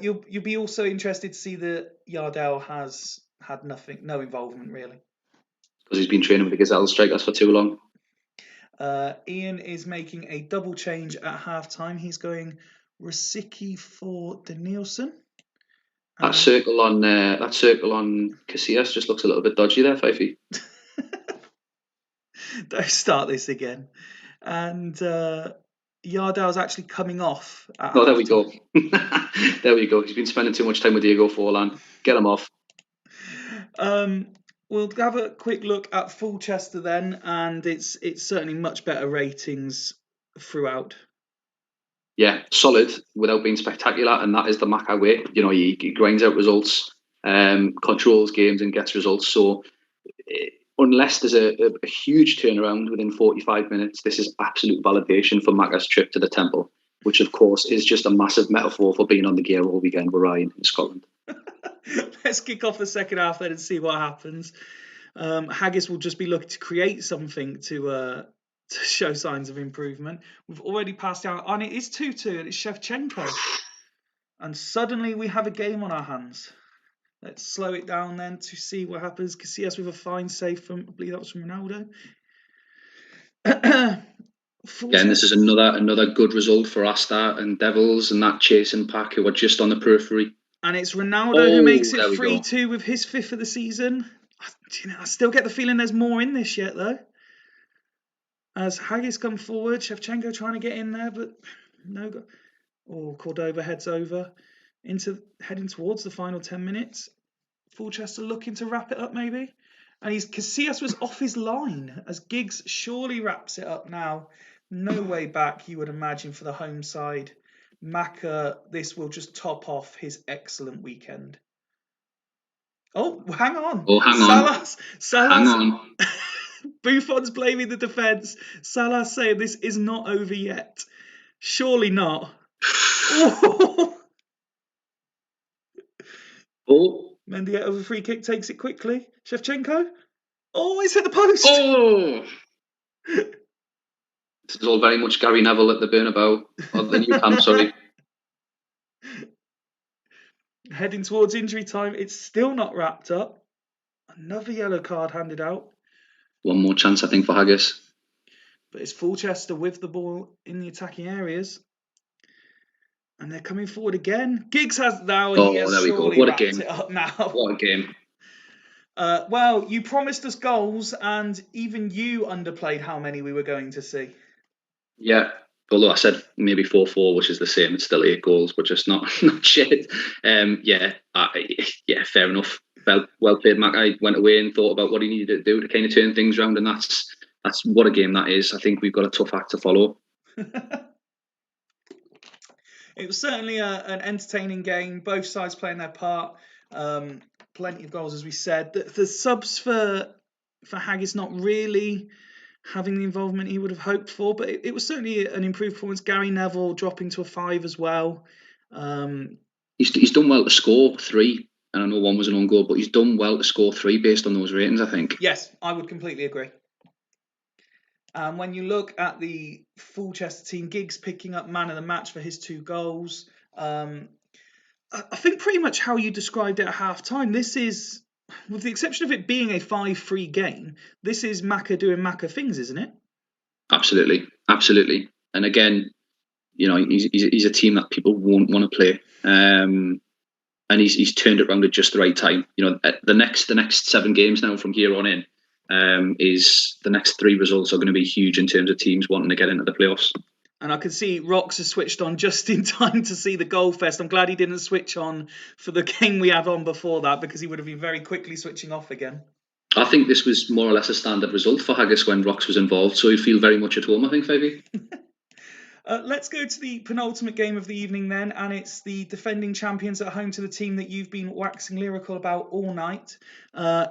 You'll be also interested to see that Yardell has had no involvement really, because he's been training with the Gazelle strikers for too long. Ian is making a double change at halftime. He's going Rosicky for Danielson. That circle on Casillas just looks a little bit dodgy there, Fifey. Don't start this again. And Yardell's actually coming off. Oh, there we go. There we go. He's been spending too much time with Diego Forlan. Get him off. We'll have a quick look at Fulchester then, and it's certainly much better ratings throughout. Yeah, solid without being spectacular, and that is the Maka way. He grinds out results, controls games, and gets results. So, unless there's a huge turnaround within 45 minutes, this is absolute validation for Maka's trip to the Temple, which of course is just a massive metaphor for being on the gear all weekend with Ryan in Scotland. Let's kick off the second half then and see what happens. Haggis will just be looking to create something to show signs of improvement. We've already passed out, and it is 2-2, and it's Shevchenko. And suddenly we have a game on our hands. Let's slow it down then to see what happens. Casillas with a fine save from, I believe that was from Ronaldo. Again, this is another good result for Astar and Devils and that chasing pack who are just on the periphery. And it's Ronaldo who makes it 3-2 with his 5th of the season. I still get the feeling there's more in this yet, though. As Haggis come forward, Shevchenko trying to get in there, but no go. Cordova heads over, heading towards the final 10 minutes. Fulchester looking to wrap it up, maybe. And Casillas was off his line as Giggs surely wraps it up now. No way back, you would imagine, for the home side. Maka, this will just top off his excellent weekend. Oh, hang on. Oh, hang on. Salas. Hang on. Buffon's blaming the defence. Salas saying this is not over yet. Surely not. Oh. Mendieta over free kick takes it quickly. Shevchenko. Oh, it's hit the post. Oh. This is all very much Gary Neville at the Bernabeu. Or the new camp, sorry. Heading towards injury time. It's still not wrapped up. Another yellow card handed out. One more chance, I think, for Haggis. But it's Fulchester with the ball in the attacking areas. And they're coming forward again. Giggs has now. Oh, there we go. What a game. It up now. What a game. Well, you promised us goals, and even you underplayed how many we were going to see. Yeah. Although I said maybe 4-4, which is the same. It's still 8 goals, but just not shit. Yeah, fair enough. Well played, Mac. I went away and thought about what he needed to do to kind of turn things around, and that's what a game that is. I think we've got a tough act to follow. It was certainly an entertaining game. Both sides playing their part. Plenty of goals, as we said. The subs for Haggis not really having the involvement he would have hoped for, but it was certainly an improved performance. Gary Neville dropping to a 5 as well. He's done well to score 3, and I know 1 was an own goal, but he's done well to score 3 based on those ratings, I think. Yes, I would completely agree. When you look at the Fulchester team, Giggs picking up man of the match for his 2 goals. I think pretty much how you described it at half-time. This is, with the exception of it being a 5-3 game, this is Maka doing Maka things, isn't it? Absolutely. And again, he's a team that people won't want to play. And he's turned it around at just the right time. The next 7 games now from here on in, is the next 3 results are going to be huge in terms of teams wanting to get into the playoffs. And I can see Rox has switched on just in time to see the goal fest. I'm glad he didn't switch on for the game we had on before that, because he would have been very quickly switching off again. I think this was more or less a standard result for Haggis when Rox was involved, so he'd feel very much at home, I think, Favy. Let's go to the penultimate game of the evening then, and it's the defending champions at home to the team that you've been waxing lyrical about all night.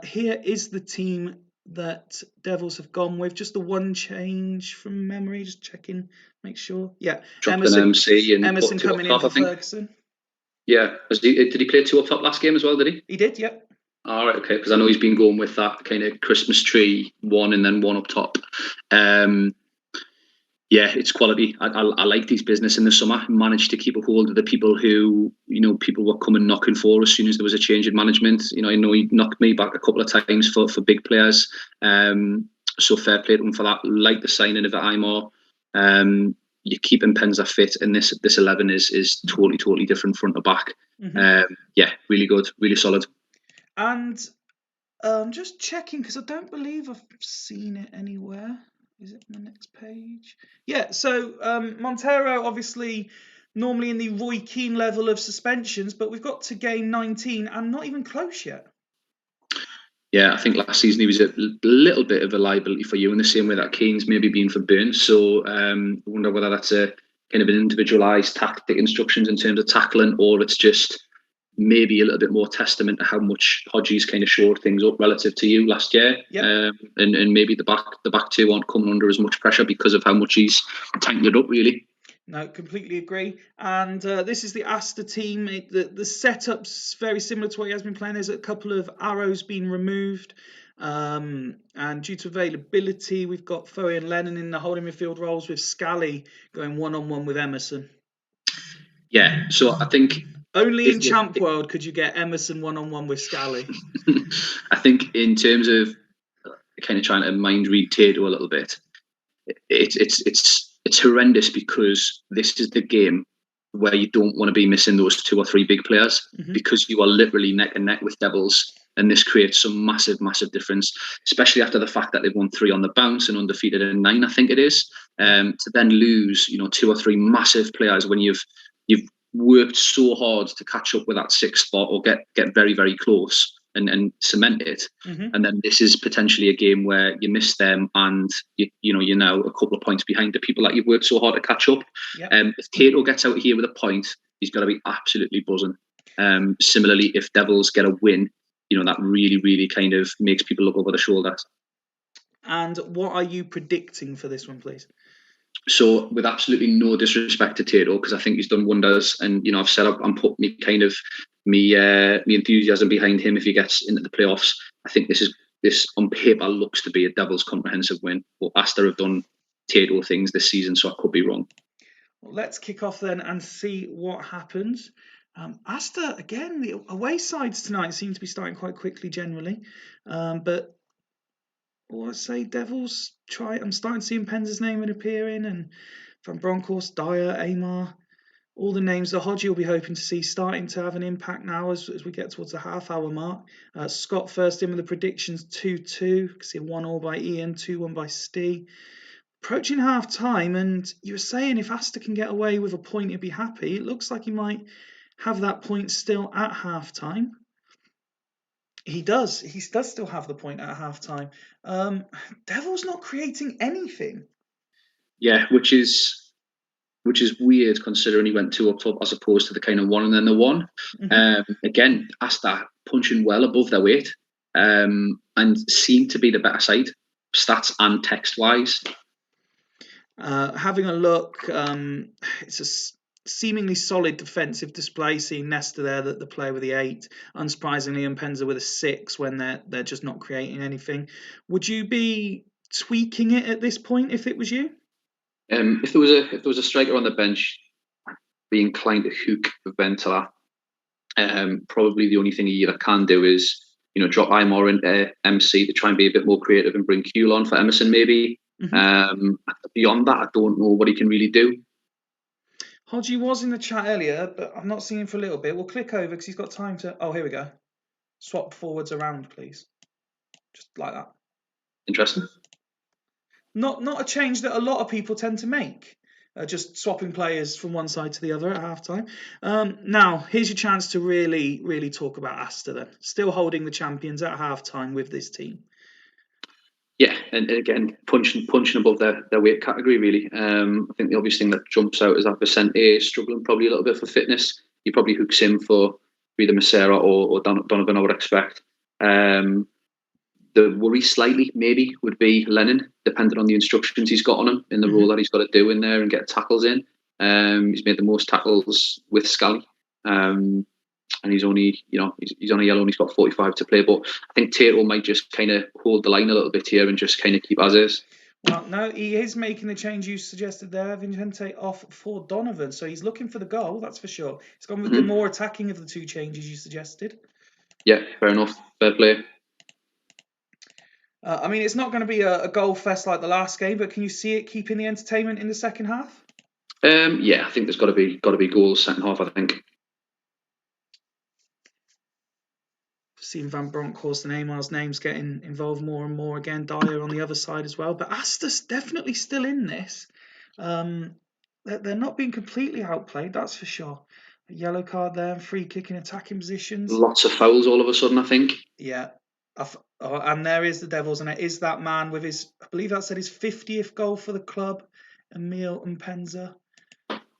Here is the team that Devils have gone with. Just the one change from memory, just checking, make sure. Yeah, Dropped an MC and Emerson put two coming up in top, for Ferguson. Yeah, did he play two up top last game as well? Did he? He did, yep. All right, okay, because I know he's been going with that kind of Christmas tree one and then one up top. Yeah, it's quality. I liked his business in the summer. Managed to keep a hold of the people who, people were coming knocking for as soon as there was a change in management. I know he knocked me back a couple of times for big players. So fair play to him for that. Like the signing of Imar. You're keeping Penza fit, and this 11 is totally different front to back. Mm-hmm. Yeah, really good, really solid. And just checking because I don't believe I've seen it anywhere. Is it on the next page? Yeah, so Montero, obviously, normally in the Roy Keane level of suspensions, but we've got to game 19 and not even close yet. Yeah, I think last season he was a little bit of a liability for you in the same way that Keane's maybe been for Byrne. So I wonder whether that's a kind of an individualised tactic instructions in terms of tackling, or it's just maybe a little bit more testament to how much Hodgie's kind of shored things up relative to you last year. Yep. And maybe the back two aren't coming under as much pressure because of how much he's tightened it up, really. No, completely agree. And this is the Asta team. The setup's very similar to what he has been playing. There's a couple of arrows being removed. And due to availability, we've got Foe and Lennon in the holding midfield roles, with Scally going one-on-one with Emerson. Yeah, so I think only in Champ World could you get Emerson one-on-one with Scally. I think in terms of kind of trying to mind read Tato a little bit, it's horrendous because this is the game where you don't want to be missing those two or three big players, because you are literally neck and neck with Devils, and this creates some massive difference, especially after the fact that they've won 3 on the bounce and undefeated in 9, I think it is. To then lose 2 or 3 massive players when you've worked so hard to catch up with that 6th spot or get very close and cement it, and then this is potentially a game where you miss them and you're now a couple of points behind the people that you've worked so hard to catch up. If Tato gets out here with a point, he's got to be absolutely buzzing. Similarly, if Devils get a win, that really kind of makes people look over their shoulders. And what are you predicting for this one, please? So, with absolutely no disrespect to Tato, because I think he's done wonders, and I've said I'm putting me enthusiasm behind him if he gets into the playoffs. I think this on paper looks to be a Devils comprehensive win, but Asta have done Tato things this season, so I could be wrong. Well, let's kick off then and see what happens. Asta, again, the away sides tonight seem to be starting quite quickly generally, but let's say Devils try. I'm starting to see Penza's name appearing, and Van Bronckhorst, Dyer, Amar, all the names that Hodgie will be hoping to see starting to have an impact now as we get towards the half-hour mark. Scott first in with the predictions 2-2. You can see 1-1 by Ian, 2-1 by Steve. Approaching half-time, and you were saying if Asta can get away with a point, he'd be happy. It looks like he might have that point still at half-time. He does. He does still have the point at half-time. Devils not creating anything. Yeah, which is weird considering he went 2 up top as opposed to the kind of 1 and then the 1. Again, Asta punching well above their weight, and seemed to be the better side, stats and text-wise. Having a look, it's a seemingly solid defensive display, seeing Nesta there, the player with the 8, unsurprisingly, and Penza with a 6 when they're just not creating anything. Would you be tweaking it at this point if it was you? If there was a striker on the bench, I'd be inclined to hook Ventala. Probably the only thing he either can do is drop Imar into MC to try and be a bit more creative and bring Kuehl on for Emerson maybe. Beyond that, I don't know what he can really do. Hodgie was in the chat earlier, but I've not seen him for a little bit. We'll click over because he's got time to... Oh, here we go. Swap forwards around, please. Just like that. Interesting. Not a change that a lot of people tend to make. Just swapping players from one side to the other at halftime. Now, here's your chance to really talk about Asta then. Still holding the champions at halftime with this team. Yeah, and again, punching above their weight category, really. I think the obvious thing that jumps out is that Vicente struggling probably a little bit for fitness. He probably hooks in for either Macera or Donovan, I would expect. The worry slightly maybe would be Lennon, depending on the instructions he's got on him in the role that he's got to do in there and get tackles in. He's made the most tackles with Scally. And he's only, he's on a yellow and he's got 45 to play. But I think Tato might just kind of hold the line a little bit here and just kind of keep as is. Well, no, he is making the change you suggested there. Vicente off for Donovan. So he's looking for the goal, that's for sure. He's gone with the more attacking of the two changes you suggested. Yeah, fair enough. Fair play. I mean, it's not going to be a goal fest like the last game, but can you see it keeping the entertainment in the second half? Yeah, I think there's got to be goals second half, I think. Seeing Van Bronckhorst and Amar's names getting involved more and more again. Dyer on the other side as well. But Asta's definitely still in this. They're not being completely outplayed, that's for sure. A yellow card there and free kick in attacking positions. Lots of fouls all of a sudden, I think. Yeah. And there is the Devils, and it is that man with his, I believe that said his 50th goal for the club, Emil Mpenza.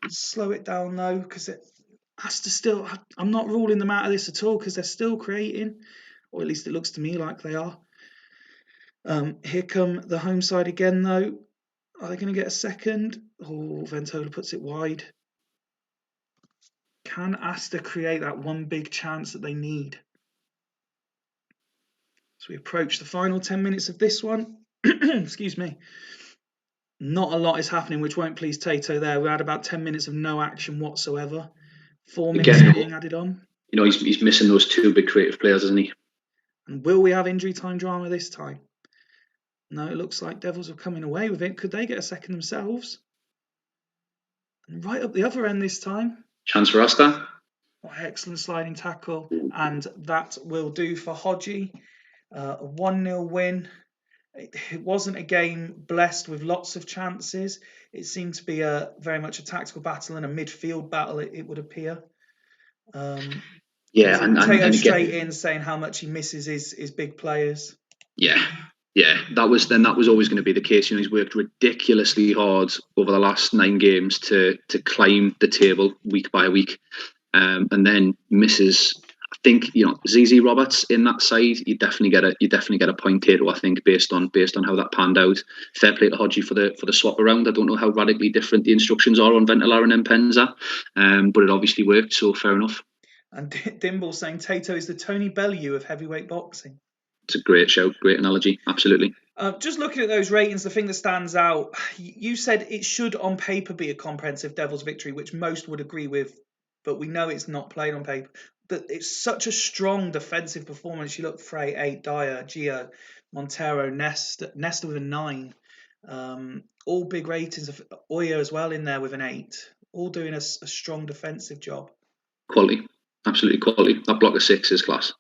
Slow it down though, because it has to still. I'm not ruling them out of this at all because they're still creating, or at least it looks to me like they are. Here come the home side again though. Are they going to get a second? Oh, Ventola puts it wide. Can Asta create that one big chance that they need? So we approach the final 10 minutes of this one. Excuse me. Not a lot is happening, which won't please Tato there. We had about 10 minutes of no action whatsoever. 4 minutes being added on. He's missing those two big creative players, isn't he? And will we have injury time drama this time? No, it looks like Devils are coming away with it. Could they get a second themselves? And right up the other end this time. Chance for Asta. Oh, excellent sliding tackle. And that will do for Hodgie. A 1-0 win. It wasn't a game blessed with lots of chances. It seemed to be very much a tactical battle and a midfield battle, it would appear. And Tato straight in saying how much he misses his big players. Yeah, that was always going to be the case. He's worked ridiculously hard over the last 9 games to climb the table week by week, and then misses. I think ZZ Roberts in that side. You definitely get a point here, I think, based on how that panned out. Fair play to Hodgie for the swap around. I don't know how radically different the instructions are on Ventola and Mpenza, but it obviously worked. So fair enough. And Dimble saying Tato is the Tony Bellew of heavyweight boxing. It's a great show, great analogy, absolutely. Just looking at those ratings, the thing that stands out, you said it should on paper be a comprehensive Devils victory, which most would agree with, but we know it's not played on paper. But it's such a strong defensive performance. You look, Frey 8, Dyer, Gio, Montero, Nesta with a 9. All big ratings. Of Oya as well in there with an 8. All doing a strong defensive job. Quality, absolutely quality. That block of 6 is class.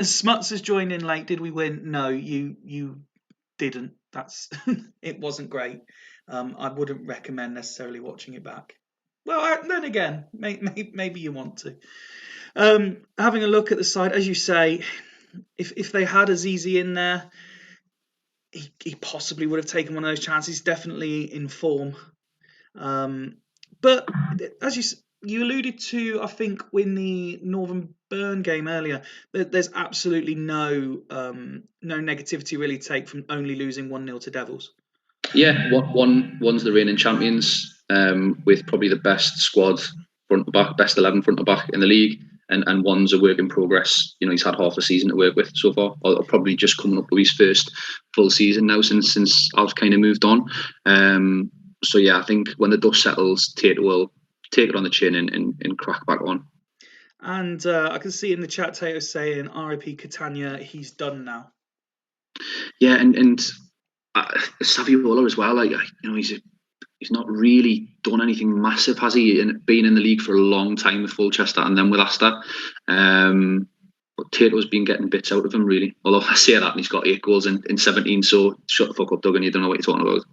Smuts has joined in late. Did we win? No, you didn't. It wasn't great. I wouldn't recommend necessarily watching it back. Well, then again, maybe you want to. Having a look at the side, as you say, if they had a ZZ in there, he possibly would have taken one of those chances. He's definitely in form. But as you alluded to, I think, in the Northern Byrne game earlier, there's absolutely no negativity really to take from only losing 1-0 to Devils. Yeah, one's the reigning champions, with probably the best squad front to back, best 11 front to back in the league, and one's a work in progress. He's had half a season to work with so far, or probably just coming up with his first full season now since Alf kind of moved on. So yeah, I think when the dust settles, Tato will take it on the chin and crack back on. And I can see in the chat Tato saying RIP Catania, he's done now. Yeah, and Saviola as well. He's not really done anything massive, has he? And been in the league for a long time with Fulchester and then with Asta. But Tato's been getting bits out of him, really. Although I say that, and he's got 8 goals in 17. So shut the fuck up, Doug, and you don't know what you're talking about.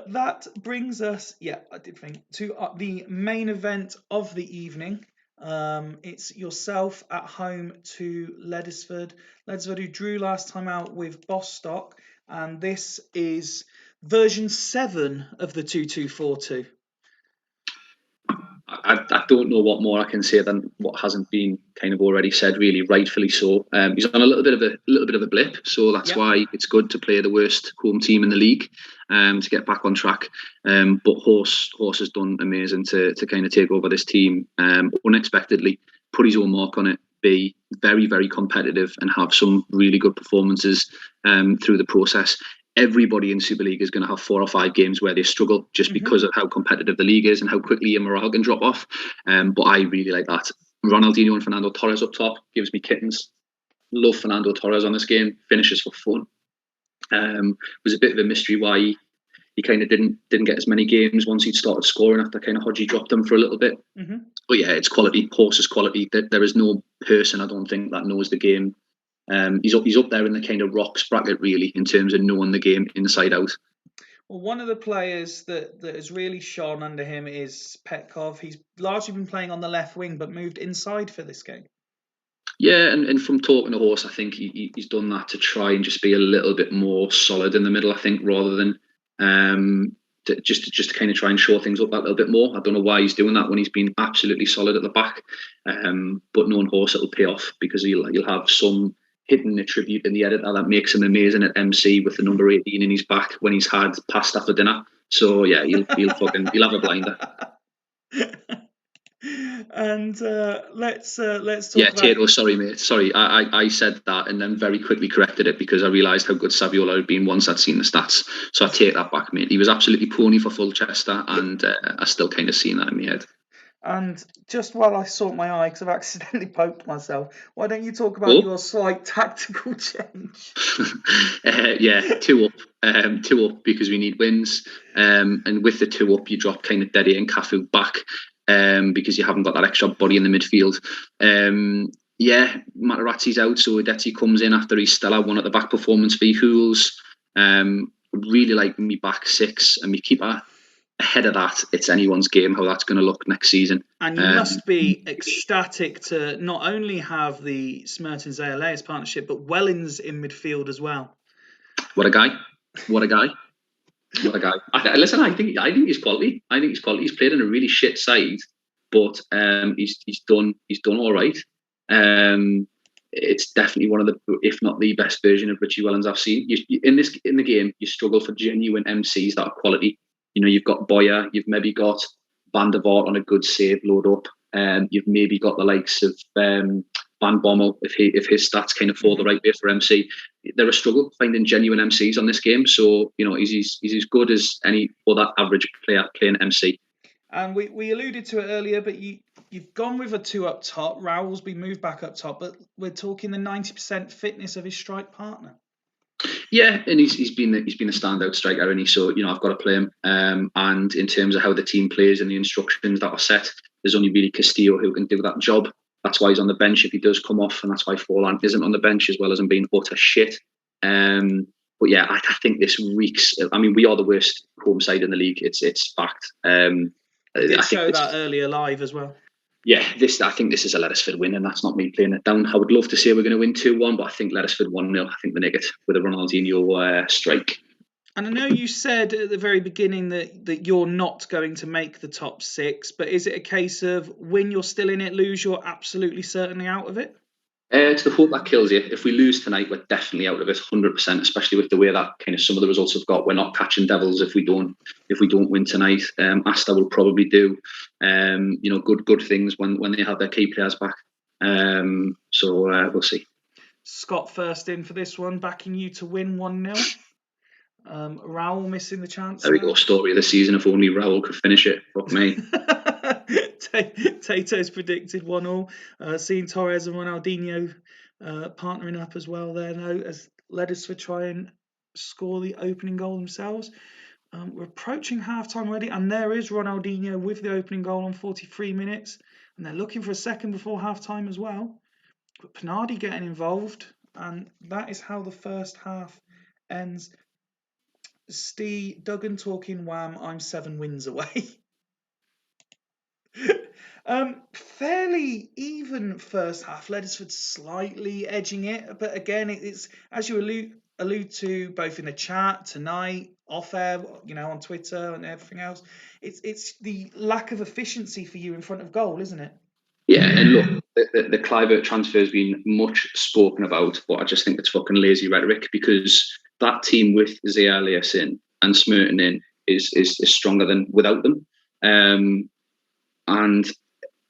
That brings us, I did think, to the main event of the evening. It's yourself at home to Ledesford. Ledesford, who drew last time out with Bostock, and this is version 7 of the 2-2-4-2. I don't know what more I can say than what hasn't been kind of already said. Really, rightfully so. He's on a little bit of a blip, so that's why it's good to play the worst home team in the league, to get back on track. But Horse has done amazing to kind of take over this team unexpectedly, put his own mark on it, be very, very competitive, and have some really good performances through the process. Everybody in Super League is going to have 4 or 5 games where they struggle just because of how competitive the league is and how quickly your morale can drop off. But I really like that. Ronaldinho and Fernando Torres up top gives me kittens. Love Fernando Torres on this game. Finishes for fun. It was a bit of a mystery why he kind of didn't get as many games once he'd started scoring after kind of Hodgie dropped him for a little bit. But yeah, it's quality. Horse's quality. There is no person, I don't think, that knows the game. He's up there in the kind of rocks bracket, really, in terms of knowing the game inside out. Well, one of the players that has really shone under him is Petkov. He's largely been playing on the left wing, but moved inside for this game. Yeah, and from talking to Horse, I think he's done that to try and just be a little bit more solid in the middle, I think, rather than just to kind of try and shore things up that little bit more. I don't know why he's doing that when he's been absolutely solid at the back. But knowing Horse, it'll pay off because he'll have some hidden attribute in the editor that makes him amazing at MC with the number 18 in his back when he's had pasta for dinner. So yeah, he'll have a blinder. And let's talk yeah, about... Tato, sorry, mate. Sorry, I said that and then very quickly corrected it because I realised how good Saviola had been once I'd seen the stats. So I take that back, mate. He was absolutely pony for Fulchester, and I still kind of seen that in my head. And just while I sort my eye, because I've accidentally poked myself, why don't you talk about your slight tactical change? Yeah, 2 up. 2 up because we need wins. And with the 2 up, you drop kind of Deddy and Cafu back because you haven't got that extra body in the midfield. Yeah, Materazzi's out, so Udeti comes in after he's still had one at the back performance for Hools. Really like me back 6 and me keeper. Ahead of that, it's anyone's game how that's going to look next season. And you must be ecstatic to not only have the Smertens ALAs partnership, but Wellens in midfield as well. What a guy! What a guy! What a guy! Listen, I think he's quality. I think he's quality. He's played in a really shit side, but he's done all right. It's definitely one of the, if not the best version of Richie Wellens I've seen. In the game, you struggle for genuine MCs that are quality. You know, you've got Boyer, you've maybe got Van der Vaart on a good save load up, you've maybe got the likes of Van Bommel if his stats kind of fall the right way for MC. They're a struggle finding genuine MCs on this game, so you know he's as good as any other average player playing MC. And we alluded to it earlier, but you've gone with a 2 up top. Raul's been moved back up top, but we're talking the 90% fitness of his strike partner. Yeah, and he's been a standout striker, and so you know I've got to play him. And in terms of how the team plays and the instructions that are set, there's only really Castillo who can do that job. That's why he's on the bench if he does come off, and that's why Forlan isn't on the bench as well as him being utter shit. But yeah, I think this reeks. I mean, we are the worst home side in the league. It's fact. I did show that earlier live as well. Yeah, I think this is a Ledesford win, and that's not me playing it down. I would love to say we're going to win 2-1, but I think Ledesford 1-0. I think we nick it with a Ronaldinho strike. And I know you said at the very beginning that you're not going to make the top 6, but is it a case of when you're still in it, lose, you're absolutely certainly out of it? It's the hope that kills you. If we lose tonight, we're definitely out of it, 100%. Especially with the way that kind of some of the results have got. We're not catching devils if we don't win tonight. Asta will probably do, good things when they have their key players back. So we'll see. Scott first in for this one, backing you to win 1-0. Raul missing the chance. There we go. Story of the season. If only Raul could finish it. Fuck me. Tato's predicted 1-1. Seeing Torres and Ronaldinho partnering up as well there now as Ledesford try and score the opening goal themselves. We're approaching half-time already, and there is Ronaldinho with the opening goal on 43 minutes, and they're looking for a second before half-time as well. But Pinardi getting involved, and that is how the first half ends. Steve Duggan talking wham, I'm 7 wins away. Fairly even first half. Leadersford slightly edging it, but again, it's as you allude to both in the chat tonight, off air, on Twitter and everything else. It's the lack of efficiency for you in front of goal, isn't it? Yeah, and look, the Clivert transfer has been much spoken about, but I just think it's fucking lazy rhetoric, because that team with Zé Elias in and Smerton in is stronger than without them. And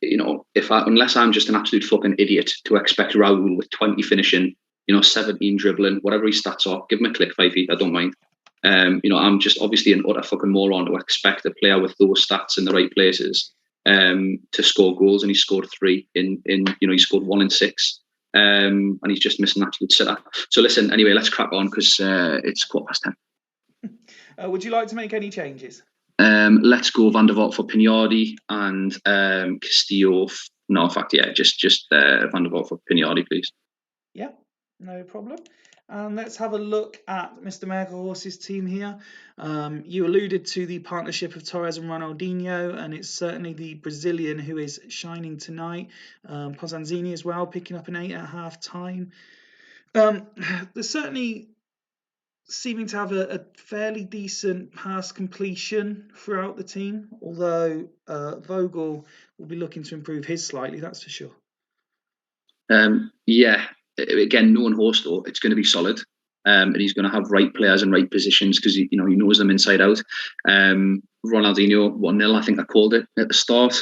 unless I'm just an absolute fucking idiot to expect Raul with 20 finishing, 17 dribbling, whatever his stats are, give him a click, 5 feet, I don't mind. I'm just obviously an utter fucking moron to expect a player with those stats in the right places to score goals, and he scored 3 he scored 1 in 6, and he's just missing an absolute sitter. So listen, anyway, let's crack on, because it's 10:15. Would you like to make any changes? Let's go Van der Vaart for Pignardi and Castillo. No, in fact, yeah, just Van der Vaart for Pignardi, please. Yeah, no problem. And let's have a look at Mr. Merkelhorst's team here. You alluded to the partnership of Torres and Ronaldinho, and it's certainly the Brazilian who is shining tonight. Pozzanzini as well, picking up an 8 at half time. There's certainly seeming to have a fairly decent pass completion throughout the team, although Vogel will be looking to improve his slightly, that's for sure. Yeah, again, knowing Horst, though, it's going to be solid, and he's going to have right players in right positions, because he knows them inside out. Ronaldinho 1-0, I think I called it at the start.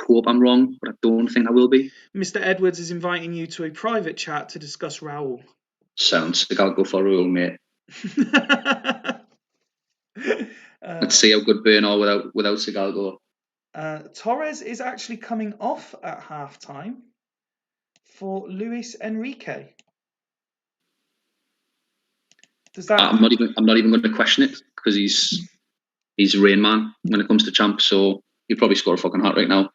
Hope I'm wrong, but I don't think I will be. Mr. Edwards is inviting you to a private chat to discuss Raul. Sounds like I'll go for Raul, mate. Let's see how good Byrne are without Segalgo. Torres is actually coming off at half time for Luis Enrique. Does that? I'm not even going to question it, because he's Rain Man when it comes to champs, so he'll probably score a fucking hat right now.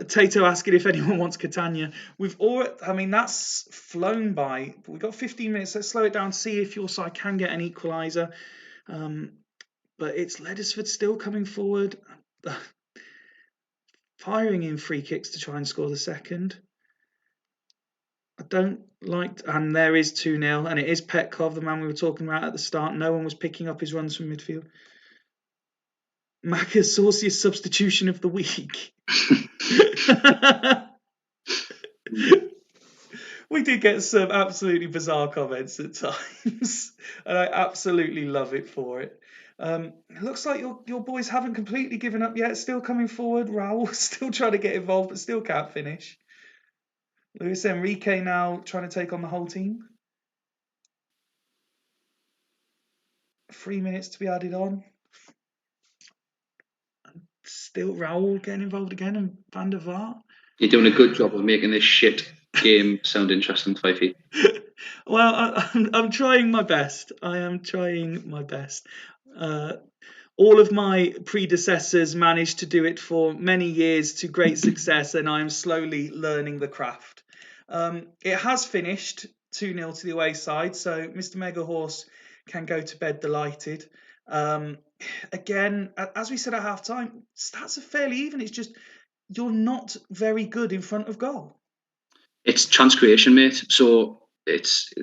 Tato asking if anyone wants Catania. That's flown by. We've got 15 minutes. Let's slow it down, see if your side can get an equaliser. But it's Leadersford still coming forward, firing in free kicks to try and score the second. I don't like, and there is 2-0, and it is Petkov, the man we were talking about at the start. No one was picking up his runs from midfield. Macca's sauciest substitution of the week. We did get some absolutely bizarre comments at times, and I absolutely love it for it. It looks like your boys haven't completely given up yet. Still coming forward. Raul still trying to get involved, but still can't finish. Luis Enrique now trying to take on the whole team. 3 minutes to be added on. Still Raul getting involved again, and Van der Vaart. You're doing a good job of making this shit game sound interesting, Fifey. Well, I'm trying my best. I am trying my best. All of my predecessors managed to do it for many years to great success, and I'm slowly learning the craft. It has finished 2-0 to the away side, so Mr. Megahorse can go to bed delighted. Again, as we said at half time, stats are fairly even. It's just you're not very good in front of goal. It's chance creation, mate. So let me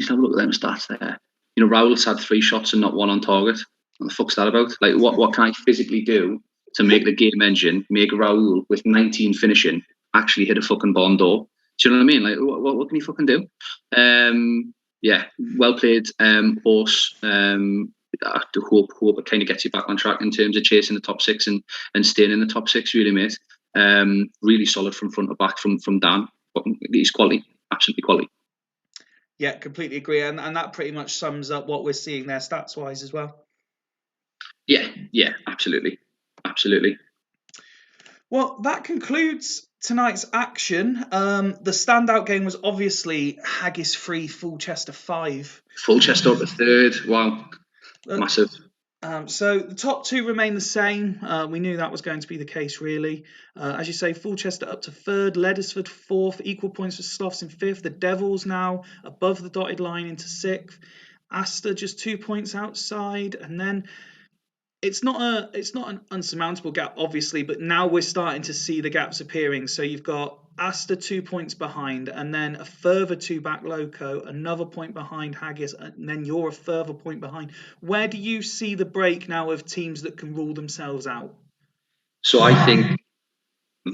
have a look at them stats there. Raul's had 3 shots and not 1 on target. What the fuck's that about? Like, what can I physically do to make the game engine, make Raul with 19 finishing actually hit a fucking barn door? Do you know what I mean? Like, what can he fucking do? Yeah, well played, Horse. I hope it kind of gets you back on track in terms of chasing the top 6 and staying in the top 6, really, mate. Really solid from front to back from Dan. He's quality, absolutely quality. Yeah, completely agree, and that pretty much sums up what we're seeing there stats-wise as well. Yeah, absolutely. Well, that concludes tonight's action. The standout game was obviously Haggis 3, Fulchester 5. Fulchester up at 3rd. Wow, massive. So the top 2 remain the same. We knew that was going to be the case, really. As you say, Fulchester up to 3rd, Leadersford 4th, equal points for Sloths in 5th. The Devils now above the dotted line into 6th. Astor just 2 points outside. And then it's not an unsurmountable gap, obviously, but now we're starting to see the gaps appearing. So you've got Asta 2 points behind, and then a further 2 back Loco, another point behind Haggis, and then you're a further point behind. Where do you see the break now of teams that can rule themselves out? So I think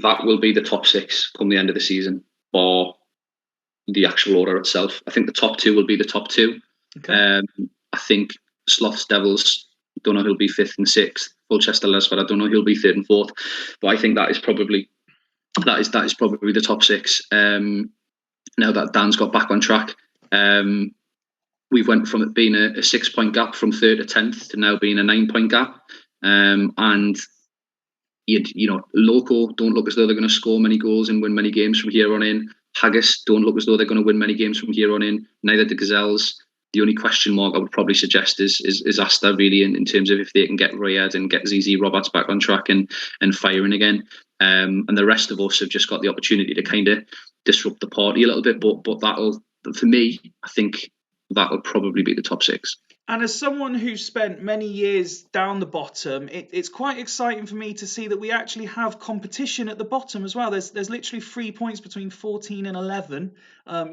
that will be the top 6 come the end of the season for the actual order itself. I think the top 2 will be the top 2. Okay. I think Sloths, Devils, don't know who'll be 5th and 6th. Fulchester, Lesford, I don't know who'll be 3rd and 4th. But I think that is probably the top 6. Now that Dan's got back on track, we've went from it being a 6-point gap from 3rd to 10th to now being a 9-point gap. And Loco don't look as though they're going to score many goals and win many games from here on in. Haggis don't look as though they're going to win many games from here on in. Neither the Gazelles. The only question mark I would probably suggest is Asta, really, in terms of if they can get Royad and get ZZ Roberts back on track and firing again. And the rest of us have just got the opportunity to kind of disrupt the party a little bit. But that'll, for me, I think that'll probably be the top 6. And as someone who's spent many years down the bottom, it's quite exciting for me to see that we actually have competition at the bottom as well. There's literally 3 points between 14 and 11.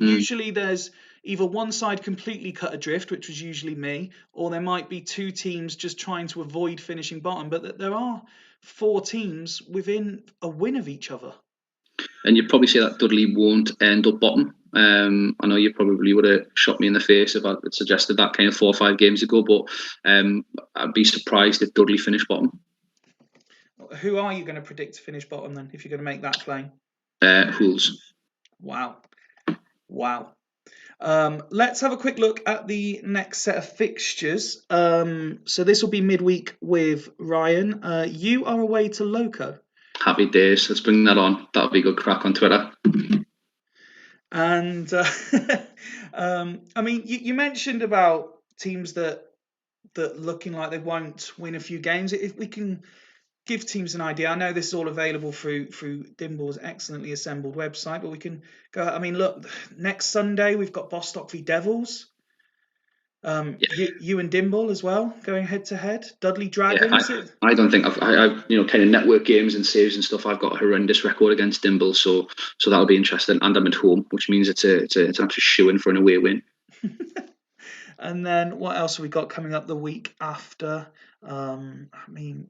Usually there's either one side completely cut adrift, which was usually me, or there might be 2 teams just trying to avoid finishing bottom. But there are 4 teams within a win of each other. And you'd probably say that Dudley won't end up bottom. I know you probably would have shot me in the face if I had suggested that kind of 4 or 5 games ago, but I'd be surprised if Dudley finished bottom. Who are you going to predict to finish bottom then, if you're going to make that claim? Hools. Wow. Let's have a quick look at the next set of fixtures. So this will be midweek with Ryan. You are away to Loco. Happy days. Let's bring that on. That'll be good crack on Twitter. And I mean, you mentioned about teams that looking like they won't win a few games. If we can give teams an idea, I know this is all available through Dimble's excellently assembled website, but we can go. I mean, look, next Sunday we've got Bostock v Devils. You and Dimble as well going head to head. Dudley Dragons. Yeah, I don't think I've kind of network games and saves and stuff. I've got a horrendous record against Dimble, so that'll be interesting. And I'm at home, which means it's an absolute shoe-in for an away win. And then what else have we got coming up the week after? I mean,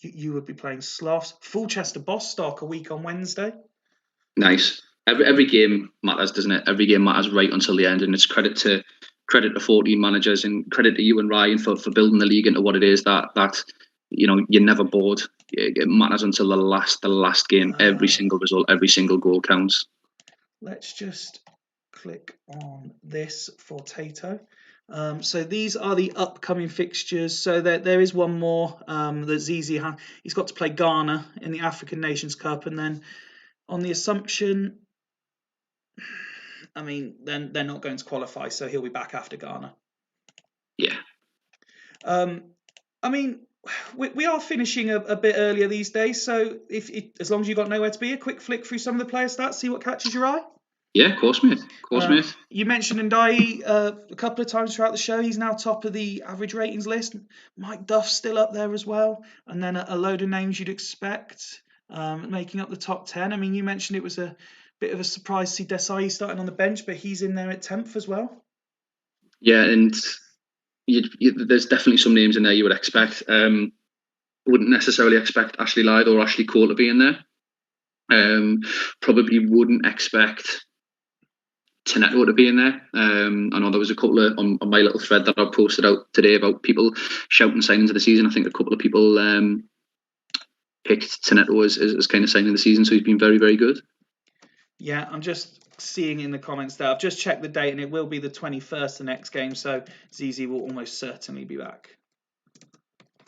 you would be playing Sloths. Fulchester Bostock a week on Wednesday. Nice. Every game matters, doesn't it? Every game matters right until the end, and it's credit to 14 managers and credit to you and Ryan for building the league into what it is that you're never bored. It matters until the last game. Every single result, every single goal counts. Let's just click on this for Tato. So these are the upcoming fixtures. So there is one more that ZZ has. He's got to play Ghana in the African Nations Cup, and then on the assumption, I mean, then they're not going to qualify, so he'll be back after Ghana. Yeah. I mean, we are finishing a bit earlier these days, so if as long as you've got nowhere to be, a quick flick through some of the player stats, see what catches your eye. Yeah, of course, mate. You mentioned Ndai a couple of times throughout the show. He's now top of the average ratings list. Mike Duff's still up there as well. And then a load of names you'd expect making up the top 10. I mean, you mentioned it was a bit of a surprise to see Desai starting on the bench, but he's in there at 10th as well. Yeah, and there's definitely some names in there you would expect. Wouldn't necessarily expect Ashley Lyde or Ashley Cole to be in there. Probably wouldn't expect Teneto to be in there. I know there was a couple of on my little thread that I posted out today about people shouting signings of the season. I think a couple of people picked Teneto as kind of signing of the season, so he's been very, very good. Yeah, I'm just seeing in the comments there. I've just checked the date, and it will be the 21st, the next game. So ZZ will almost certainly be back.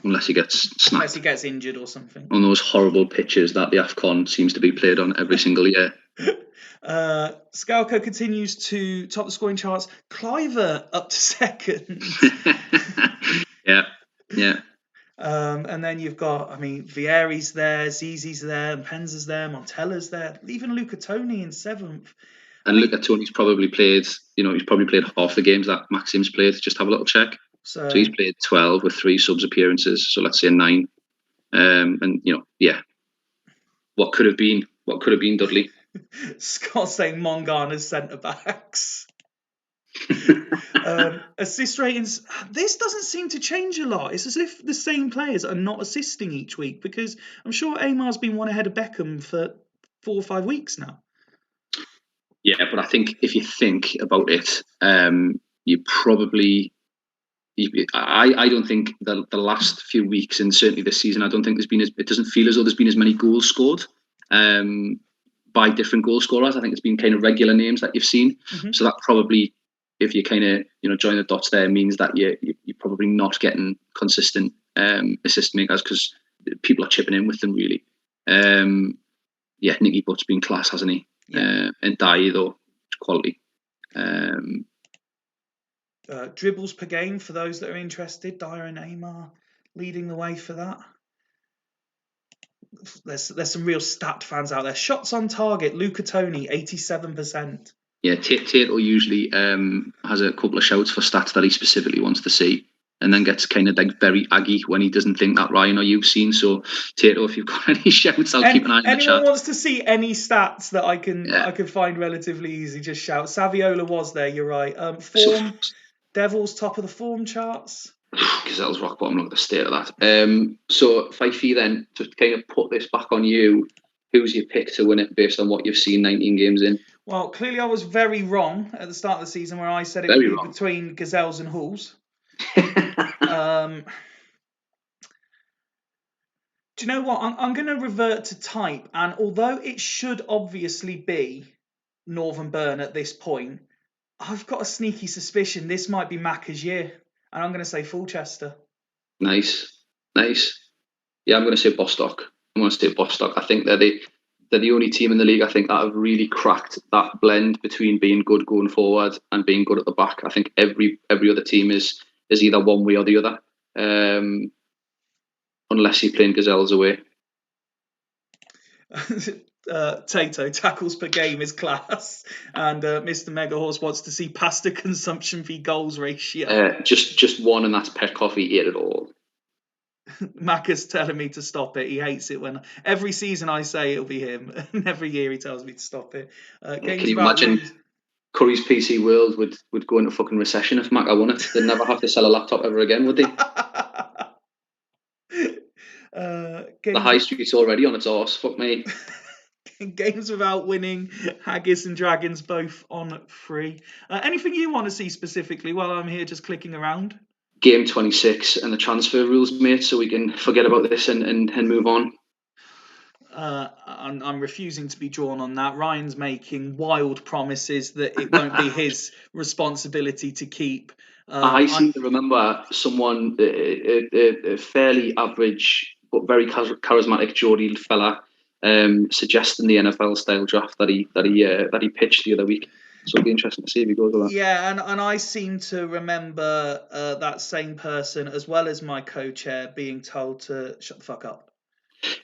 Unless he gets snapped. Unless he gets injured or something. On those horrible pitches that the AFCON seems to be played on every single year. Scalco continues to top the scoring charts. Cliver up to second. Yeah. And then you've got, I mean, Vieri's there, Zizi's there, Penza's there, Montella's there, even Luca Toni in 7th. And Luca Toni's probably played, he's probably played half the games that Maxim's played. Just have a little check. So he's played 12 with 3 subs appearances. So let's say 9. And what could have been Dudley. Scott saying Mongana's centre backs. Assist ratings. This doesn't seem to change a lot. It's as if the same players are not assisting each week, because I'm sure Amar's been one ahead of Beckham for 4 or 5 weeks now. Yeah, but I think if you think about it, you probably. I don't think the last few weeks, and certainly this season, I don't think it doesn't feel as though there's been as many goals scored by different goal scorers. I think it's been kind of regular names that you've seen. Mm-hmm. So that probably, if you kind of join the dots there, means that you're probably not getting consistent assist makers, because people are chipping in with them really. Nicky Butt's been class, hasn't he? Yeah. And Dye though, quality. Dribbles per game for those that are interested. Dyer and Amar leading the way for that. There's some real stat fans out there. Shots on target, Luca Toni, 87%. Yeah, Tato usually has a couple of shouts for stats that he specifically wants to see, and then gets kind of like very aggy when he doesn't think that Ryan or you've seen. So Tato, if you've got any shouts, I'll keep an eye on the chat. Anyone wants to see any stats that I can find relatively easy, just shout. Saviola was there, you're right. Form, Devils top of the form charts. Gazelle's rock bottom, look at the state of that. So Fifey, then, to kind of put this back on you, who's your pick to win it based on what you've seen 19 games in? Well, clearly I was very wrong at the start of the season, where I said it would be between Gazelles and Hulls. Do you know what? I'm going to revert to type, and although it should obviously be Northern Byrne at this point, I've got a sneaky suspicion this might be Macca's year, and I'm going to say Fulchester. Nice. Yeah, I'm going to say Bostock. I think they're the only team in the league, I think, that have really cracked that blend between being good going forward and being good at the back. I think every other team is either one way or the other, unless you're playing Gazelles away. Tato, tackles per game is class, and Mr. Megahorse wants to see pasta consumption v goals ratio. Just one, and that's pet coffee. Eat it all. Macca's telling me to stop it. He hates it when every season I say it'll be him, and every year he tells me to stop it. Can you imagine Curry's PC world would go into fucking recession if Macca won it? They'd never have to sell a laptop ever again, would they? The high street's already on its arse. Fuck me. Games without winning, Haggis and Dragons both on free. Anything you want to see specifically while I'm here just clicking around? Game 26 and the transfer rules, mate, so we can forget about this and move on. I'm refusing to be drawn on that. Ryan's making wild promises that it won't be his responsibility to keep. I seem to remember someone, a fairly average but very charismatic Geordie fella, suggesting the NFL style draft that he pitched the other week. So it'll be interesting to see if he goes with that. Yeah, and I seem to remember that same person, as well as my co-chair, being told to shut the fuck up.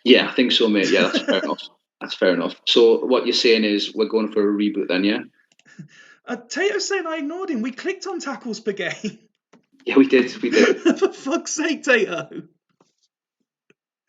Yeah, I think so, mate. Yeah, that's fair enough. That's fair enough. So what you're saying is we're going for a reboot then, yeah? Tato's saying I ignored him. We clicked on tackles per game. Yeah, we did. For fuck's sake, Tato.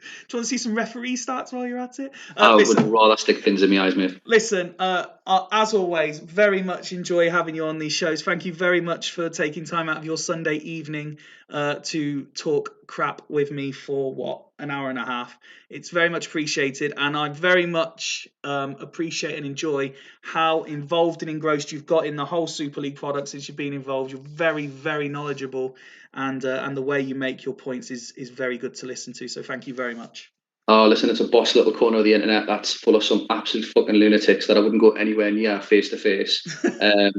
Do you want to see some referee stats while you're at it? I would rather stick pins in my eyes, mate. Listen, as always, very much enjoy having you on these shows. Thank you very much for taking time out of your Sunday evening to talk crap with me for, an hour and a half. It's very much appreciated, and I very much appreciate and enjoy how involved and engrossed you've got in the whole Super League product since you've been involved. You're very, very knowledgeable, and the way you make your points is very good to listen to. So thank you very much. Oh, listen, it's a boss little corner of the internet that's full of some absolute fucking lunatics that I wouldn't go anywhere near face to face.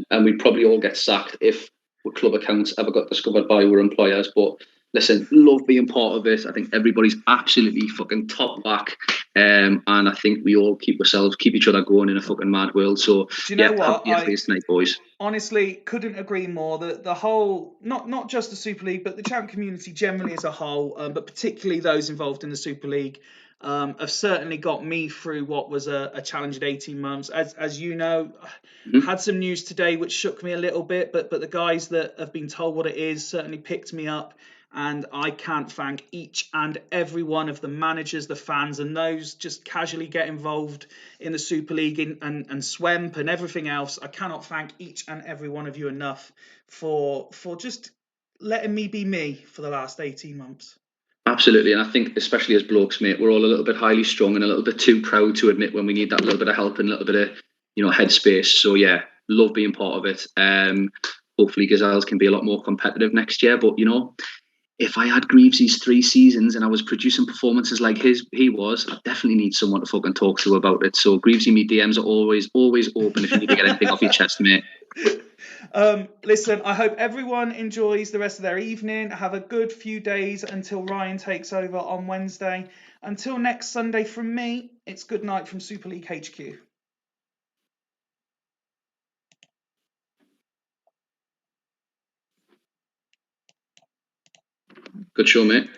And we'd probably all get sacked if our club accounts ever got discovered by our employers. But listen, love being part of it. I think everybody's absolutely fucking top back. And I think we all keep each other going in a fucking mad world. So, do you know what? Tonight, boys. Honestly, couldn't agree more. The whole, not just the Super League, but the champ community generally as a whole, but particularly those involved in the Super League, have certainly got me through what was a challenging 18 months. As you know, Mhm. had some news today which shook me a little bit, but the guys that have been told what it is certainly picked me up. And I can't thank each and every one of the managers, the fans, and those just casually get involved in the Super League and SWEMP and everything else. I cannot thank each and every one of you enough for just letting me be me for the last 18 months. Absolutely, and I think especially as blokes, mate, we're all a little bit highly strung and a little bit too proud to admit when we need that little bit of help and a little bit of, headspace. So yeah, love being part of it. Hopefully Gazelles can be a lot more competitive next year. But if I had Greavesy's 3 seasons and I was producing performances like he was, I definitely need someone to fucking talk to about it. So Greavesy, me DMs are always open if you need to get anything off your chest, mate. Listen, I hope everyone enjoys the rest of their evening. Have a good few days until Ryan takes over on Wednesday. Until next Sunday from me, it's good night from Super League HQ. Good show, mate.